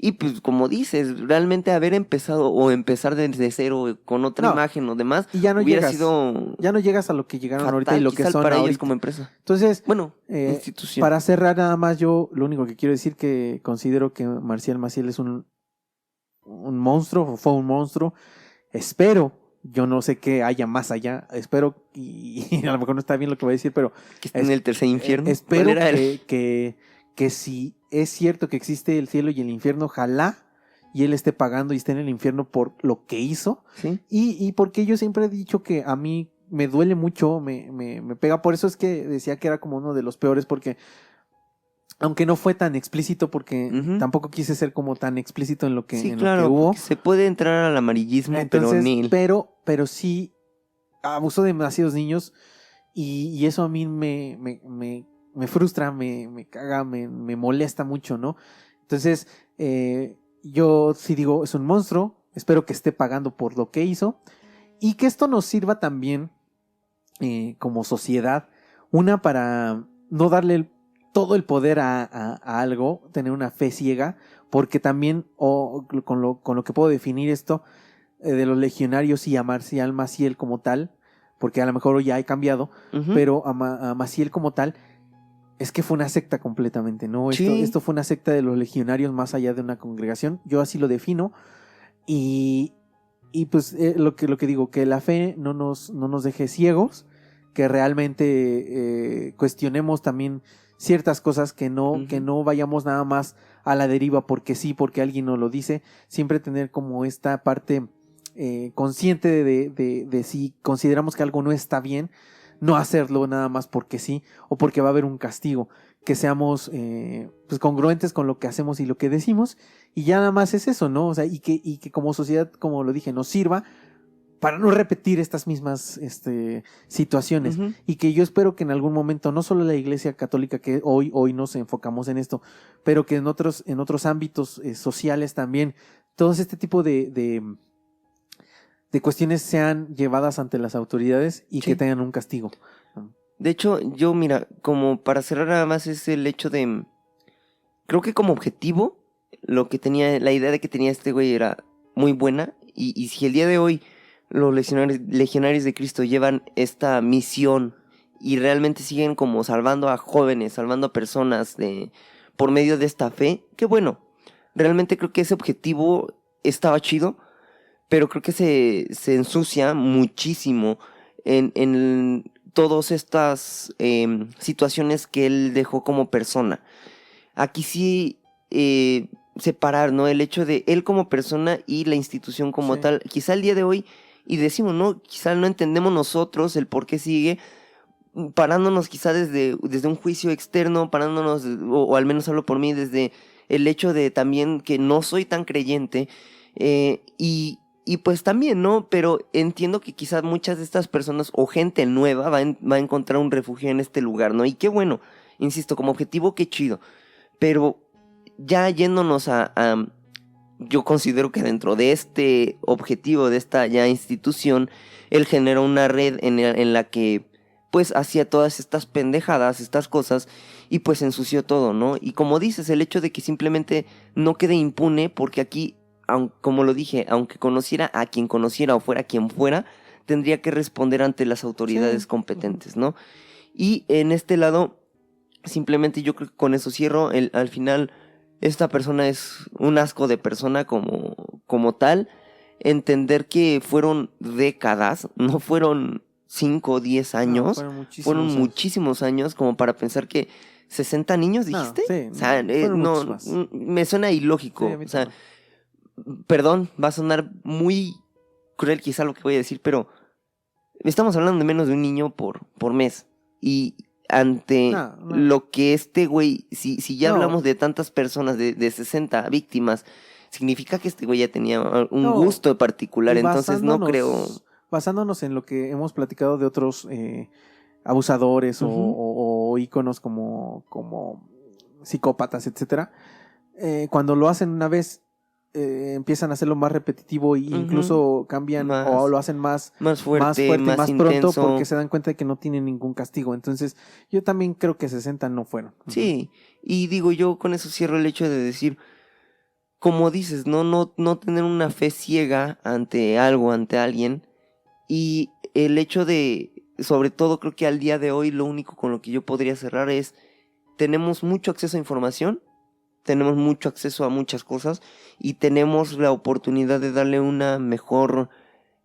Speaker 4: Y pues como dices, realmente haber empezado o empezar desde cero con otra
Speaker 3: No.
Speaker 4: imagen o demás
Speaker 3: Y ya no
Speaker 4: hubiera
Speaker 3: llegas.
Speaker 4: sido
Speaker 3: Ya no llegas a lo que llegaron ahorita y
Speaker 4: fatal
Speaker 3: lo que
Speaker 4: quizá
Speaker 3: son
Speaker 4: para ellos
Speaker 3: ahorita.
Speaker 4: como empresa.
Speaker 3: Entonces,
Speaker 4: Bueno, institución.
Speaker 3: para cerrar nada más, yo lo único que quiero decir que considero que Marcial Maciel es un monstruo, fue un monstruo. Espero, yo no sé qué haya más allá, espero, y a lo mejor no está bien lo que voy a decir, pero
Speaker 4: Que está en el tercer infierno.
Speaker 3: espero
Speaker 4: ¿Cuál era el-
Speaker 3: que si es cierto que existe el cielo y el infierno, ojalá y él esté pagando y esté en el infierno por lo que hizo.
Speaker 4: ¿Sí?
Speaker 3: Y porque yo siempre he dicho que a mí me duele mucho, me pega. Por eso es que decía que era como uno de los peores, porque aunque no fue tan explícito, porque
Speaker 4: Ujú.
Speaker 3: tampoco quise ser como tan explícito en lo que,
Speaker 4: Sí,
Speaker 3: en
Speaker 4: claro,
Speaker 3: lo que hubo.
Speaker 4: porque se puede entrar al amarillismo,
Speaker 3: Entonces,
Speaker 4: pero ni...
Speaker 3: pero sí abusó de demasiados niños y eso a mí me frustra, me caga, me molesta mucho, ¿no? Entonces, yo sí digo, es un monstruo, espero que esté pagando por lo que hizo y que esto nos sirva también como sociedad, una para no darle todo el poder a algo, tener una fe ciega, porque también con lo que puedo definir esto de los legionarios y a Marcial Maciel como tal, porque a lo mejor ya he cambiado,
Speaker 4: Ujú.
Speaker 3: pero a Maciel como tal, es que fue una secta completamente, ¿no?
Speaker 4: Sí.
Speaker 3: Esto fue una secta de los legionarios más allá de una congregación, yo así lo defino, y pues lo que digo, que la fe no nos deje ciegos, que realmente cuestionemos también ciertas cosas, que no vayamos nada más a la deriva porque sí, porque alguien nos lo dice, siempre tener como esta parte consciente de si consideramos que algo no está bien, no hacerlo nada más porque sí, o porque va a haber un castigo, que seamos pues congruentes con lo que hacemos y lo que decimos, y ya nada más es eso, ¿no? O sea, y que como sociedad, como lo dije, nos sirva para no repetir estas mismas situaciones.
Speaker 4: Ujú.
Speaker 3: Y que yo espero que en algún momento, no solo la Iglesia Católica, que hoy nos enfocamos en esto, pero que en otros ámbitos sociales también, todo este tipo de cuestiones sean llevadas ante las autoridades y
Speaker 4: Sí.
Speaker 3: que tengan un castigo.
Speaker 4: De hecho, yo, mira, como para cerrar nada más es el hecho de... Creo que como objetivo, lo que tenía, la idea de que tenía este güey era muy buena. Y si el día de hoy los legionarios de Cristo llevan esta misión y realmente siguen como salvando a jóvenes, salvando a personas por medio de esta fe, qué bueno. Realmente creo que ese objetivo estaba chido, pero creo que se ensucia muchísimo en todas estas situaciones que él dejó como persona. Aquí sí separar, ¿no? El hecho de él como persona y la institución como
Speaker 3: Sí.
Speaker 4: tal. Quizá el día de hoy, y decimos, ¿no? Quizá no entendemos nosotros el por qué sigue, parándonos quizá desde un juicio externo, parándonos, o al menos hablo por mí, desde el hecho de también que no soy tan creyente, y pues también, ¿no? Pero entiendo que quizás muchas de estas personas o gente nueva va a encontrar un refugio en este lugar, ¿no? Y qué bueno, insisto, como objetivo, qué chido. Pero ya yéndonos yo considero que dentro de este objetivo, de esta ya institución, él generó una red en la que pues hacía todas estas pendejadas, estas cosas, y pues ensució todo, ¿no? Y como dices, el hecho de que simplemente no quede impune, porque aquí, como lo dije, aunque conociera a quien conociera o fuera quien fuera, tendría que responder ante las autoridades
Speaker 3: Sí.
Speaker 4: competentes, ¿no? Y en este lado, simplemente yo creo que con eso cierro. Al final, esta persona es un asco de persona como tal. Entender que fueron décadas, no fueron 5 o 10 años, fueron muchísimos años como para pensar que 60 niños,
Speaker 3: No,
Speaker 4: dijiste.
Speaker 3: sí,
Speaker 4: O sea,
Speaker 3: fueron
Speaker 4: no,
Speaker 3: muchos más.
Speaker 4: me suena ilógico.
Speaker 3: Sí, a mí
Speaker 4: O sea,
Speaker 3: también.
Speaker 4: perdón, va a sonar muy cruel quizá lo que voy a decir, pero estamos hablando de menos de un niño por mes. Y ante
Speaker 3: No.
Speaker 4: lo que este güey, si ya
Speaker 3: No.
Speaker 4: hablamos de tantas personas, de 60 víctimas, significa que este güey ya tenía un
Speaker 3: No,
Speaker 4: gusto particular.
Speaker 3: y
Speaker 4: Entonces no creo...
Speaker 3: basándonos en lo que hemos platicado de otros abusadores
Speaker 4: Ujú.
Speaker 3: o íconos como psicópatas, etcétera, cuando lo hacen una vez empiezan a hacerlo más repetitivo e incluso cambian o lo hacen más
Speaker 4: fuerte, más
Speaker 3: más pronto
Speaker 4: intenso.
Speaker 3: porque se dan cuenta de que no tienen ningún castigo. Entonces yo también creo que 60 no fueron.
Speaker 4: Sí, y digo yo con eso cierro el hecho de decir, como dices, no tener una fe ciega ante algo, ante alguien. Y el hecho de, sobre todo creo que al día de hoy lo único con lo que yo podría cerrar es, tenemos mucho acceso a información, tenemos mucho acceso a muchas cosas y tenemos la oportunidad de darle una mejor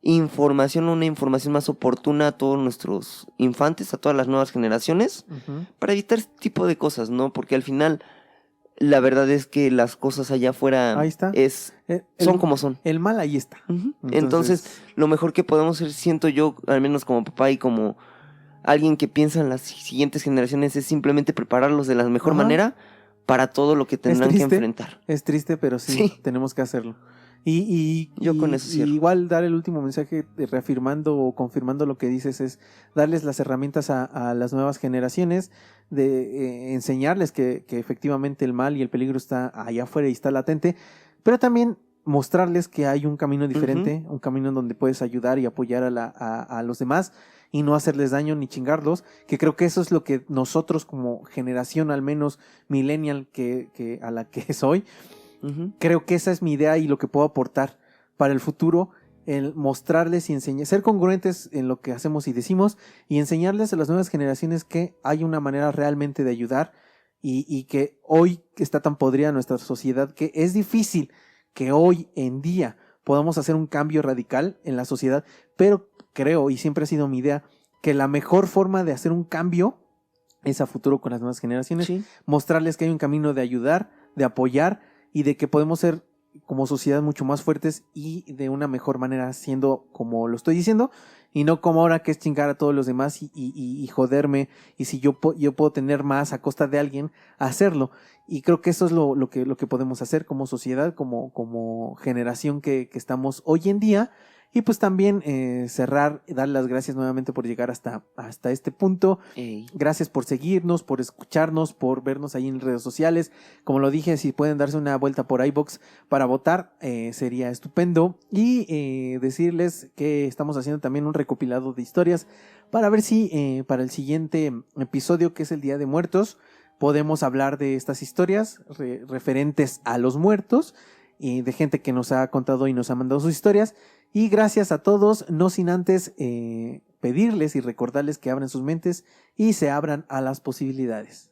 Speaker 4: información, una información más oportuna a todos nuestros infantes, a todas las nuevas generaciones,
Speaker 3: Ujú.
Speaker 4: para evitar este tipo de cosas, ¿no? Porque al final la verdad es que las cosas allá afuera
Speaker 3: Ahí está.
Speaker 4: son como son.
Speaker 3: El mal ahí está.
Speaker 4: Ujú. Entonces, lo mejor que podemos hacer, siento yo, al menos como papá y como alguien que piensa en las siguientes generaciones, es simplemente prepararlos de la mejor
Speaker 3: Ajá.
Speaker 4: manera para todo lo que tendrán que
Speaker 3: triste.
Speaker 4: enfrentar.
Speaker 3: Es triste, pero sí,
Speaker 4: Sí.
Speaker 3: tenemos que hacerlo. Y
Speaker 4: Yo con eso cierro.
Speaker 3: igual dar el último mensaje reafirmando o confirmando lo que dices es darles las herramientas a las nuevas generaciones, de enseñarles que efectivamente el mal y el peligro está allá afuera y está latente, pero también mostrarles que hay un camino diferente, un camino en donde puedes ayudar y apoyar a los demás y no hacerles daño ni chingarlos, que creo que eso es lo que nosotros como generación, al menos millennial que a la que soy,
Speaker 4: Ujú.
Speaker 3: creo que esa es mi idea y lo que puedo aportar para el futuro, el mostrarles y enseñar, ser congruentes en lo que hacemos y decimos y enseñarles a las nuevas generaciones que hay una manera realmente de ayudar y que hoy está tan podrida nuestra sociedad que es difícil que hoy en día podamos hacer un cambio radical en la sociedad, pero creo, y siempre ha sido mi idea, que la mejor forma de hacer un cambio es a futuro con las nuevas generaciones,
Speaker 4: Sí.
Speaker 3: mostrarles que hay un camino de ayudar, de apoyar y de que podemos ser como sociedad mucho más fuertes y de una mejor manera siendo como lo estoy diciendo y no como ahora que es chingar a todos los demás y joderme y si yo puedo tener más a costa de alguien, hacerlo. Y creo que eso es lo que podemos hacer como sociedad, como generación que estamos hoy en día. Y pues también cerrar, dar las gracias nuevamente por llegar hasta este punto.
Speaker 4: Ey.
Speaker 3: Gracias por seguirnos, por escucharnos, por vernos ahí en redes sociales. Como lo dije, si pueden darse una vuelta por iVoox para votar, sería estupendo. Y decirles que estamos haciendo también un recopilado de historias para ver si para el siguiente episodio, que es el Día de Muertos, podemos hablar de estas historias referentes a los muertos y de gente que nos ha contado y nos ha mandado sus historias. Y gracias a todos, no sin antes pedirles y recordarles que abran sus mentes y se abran a las posibilidades.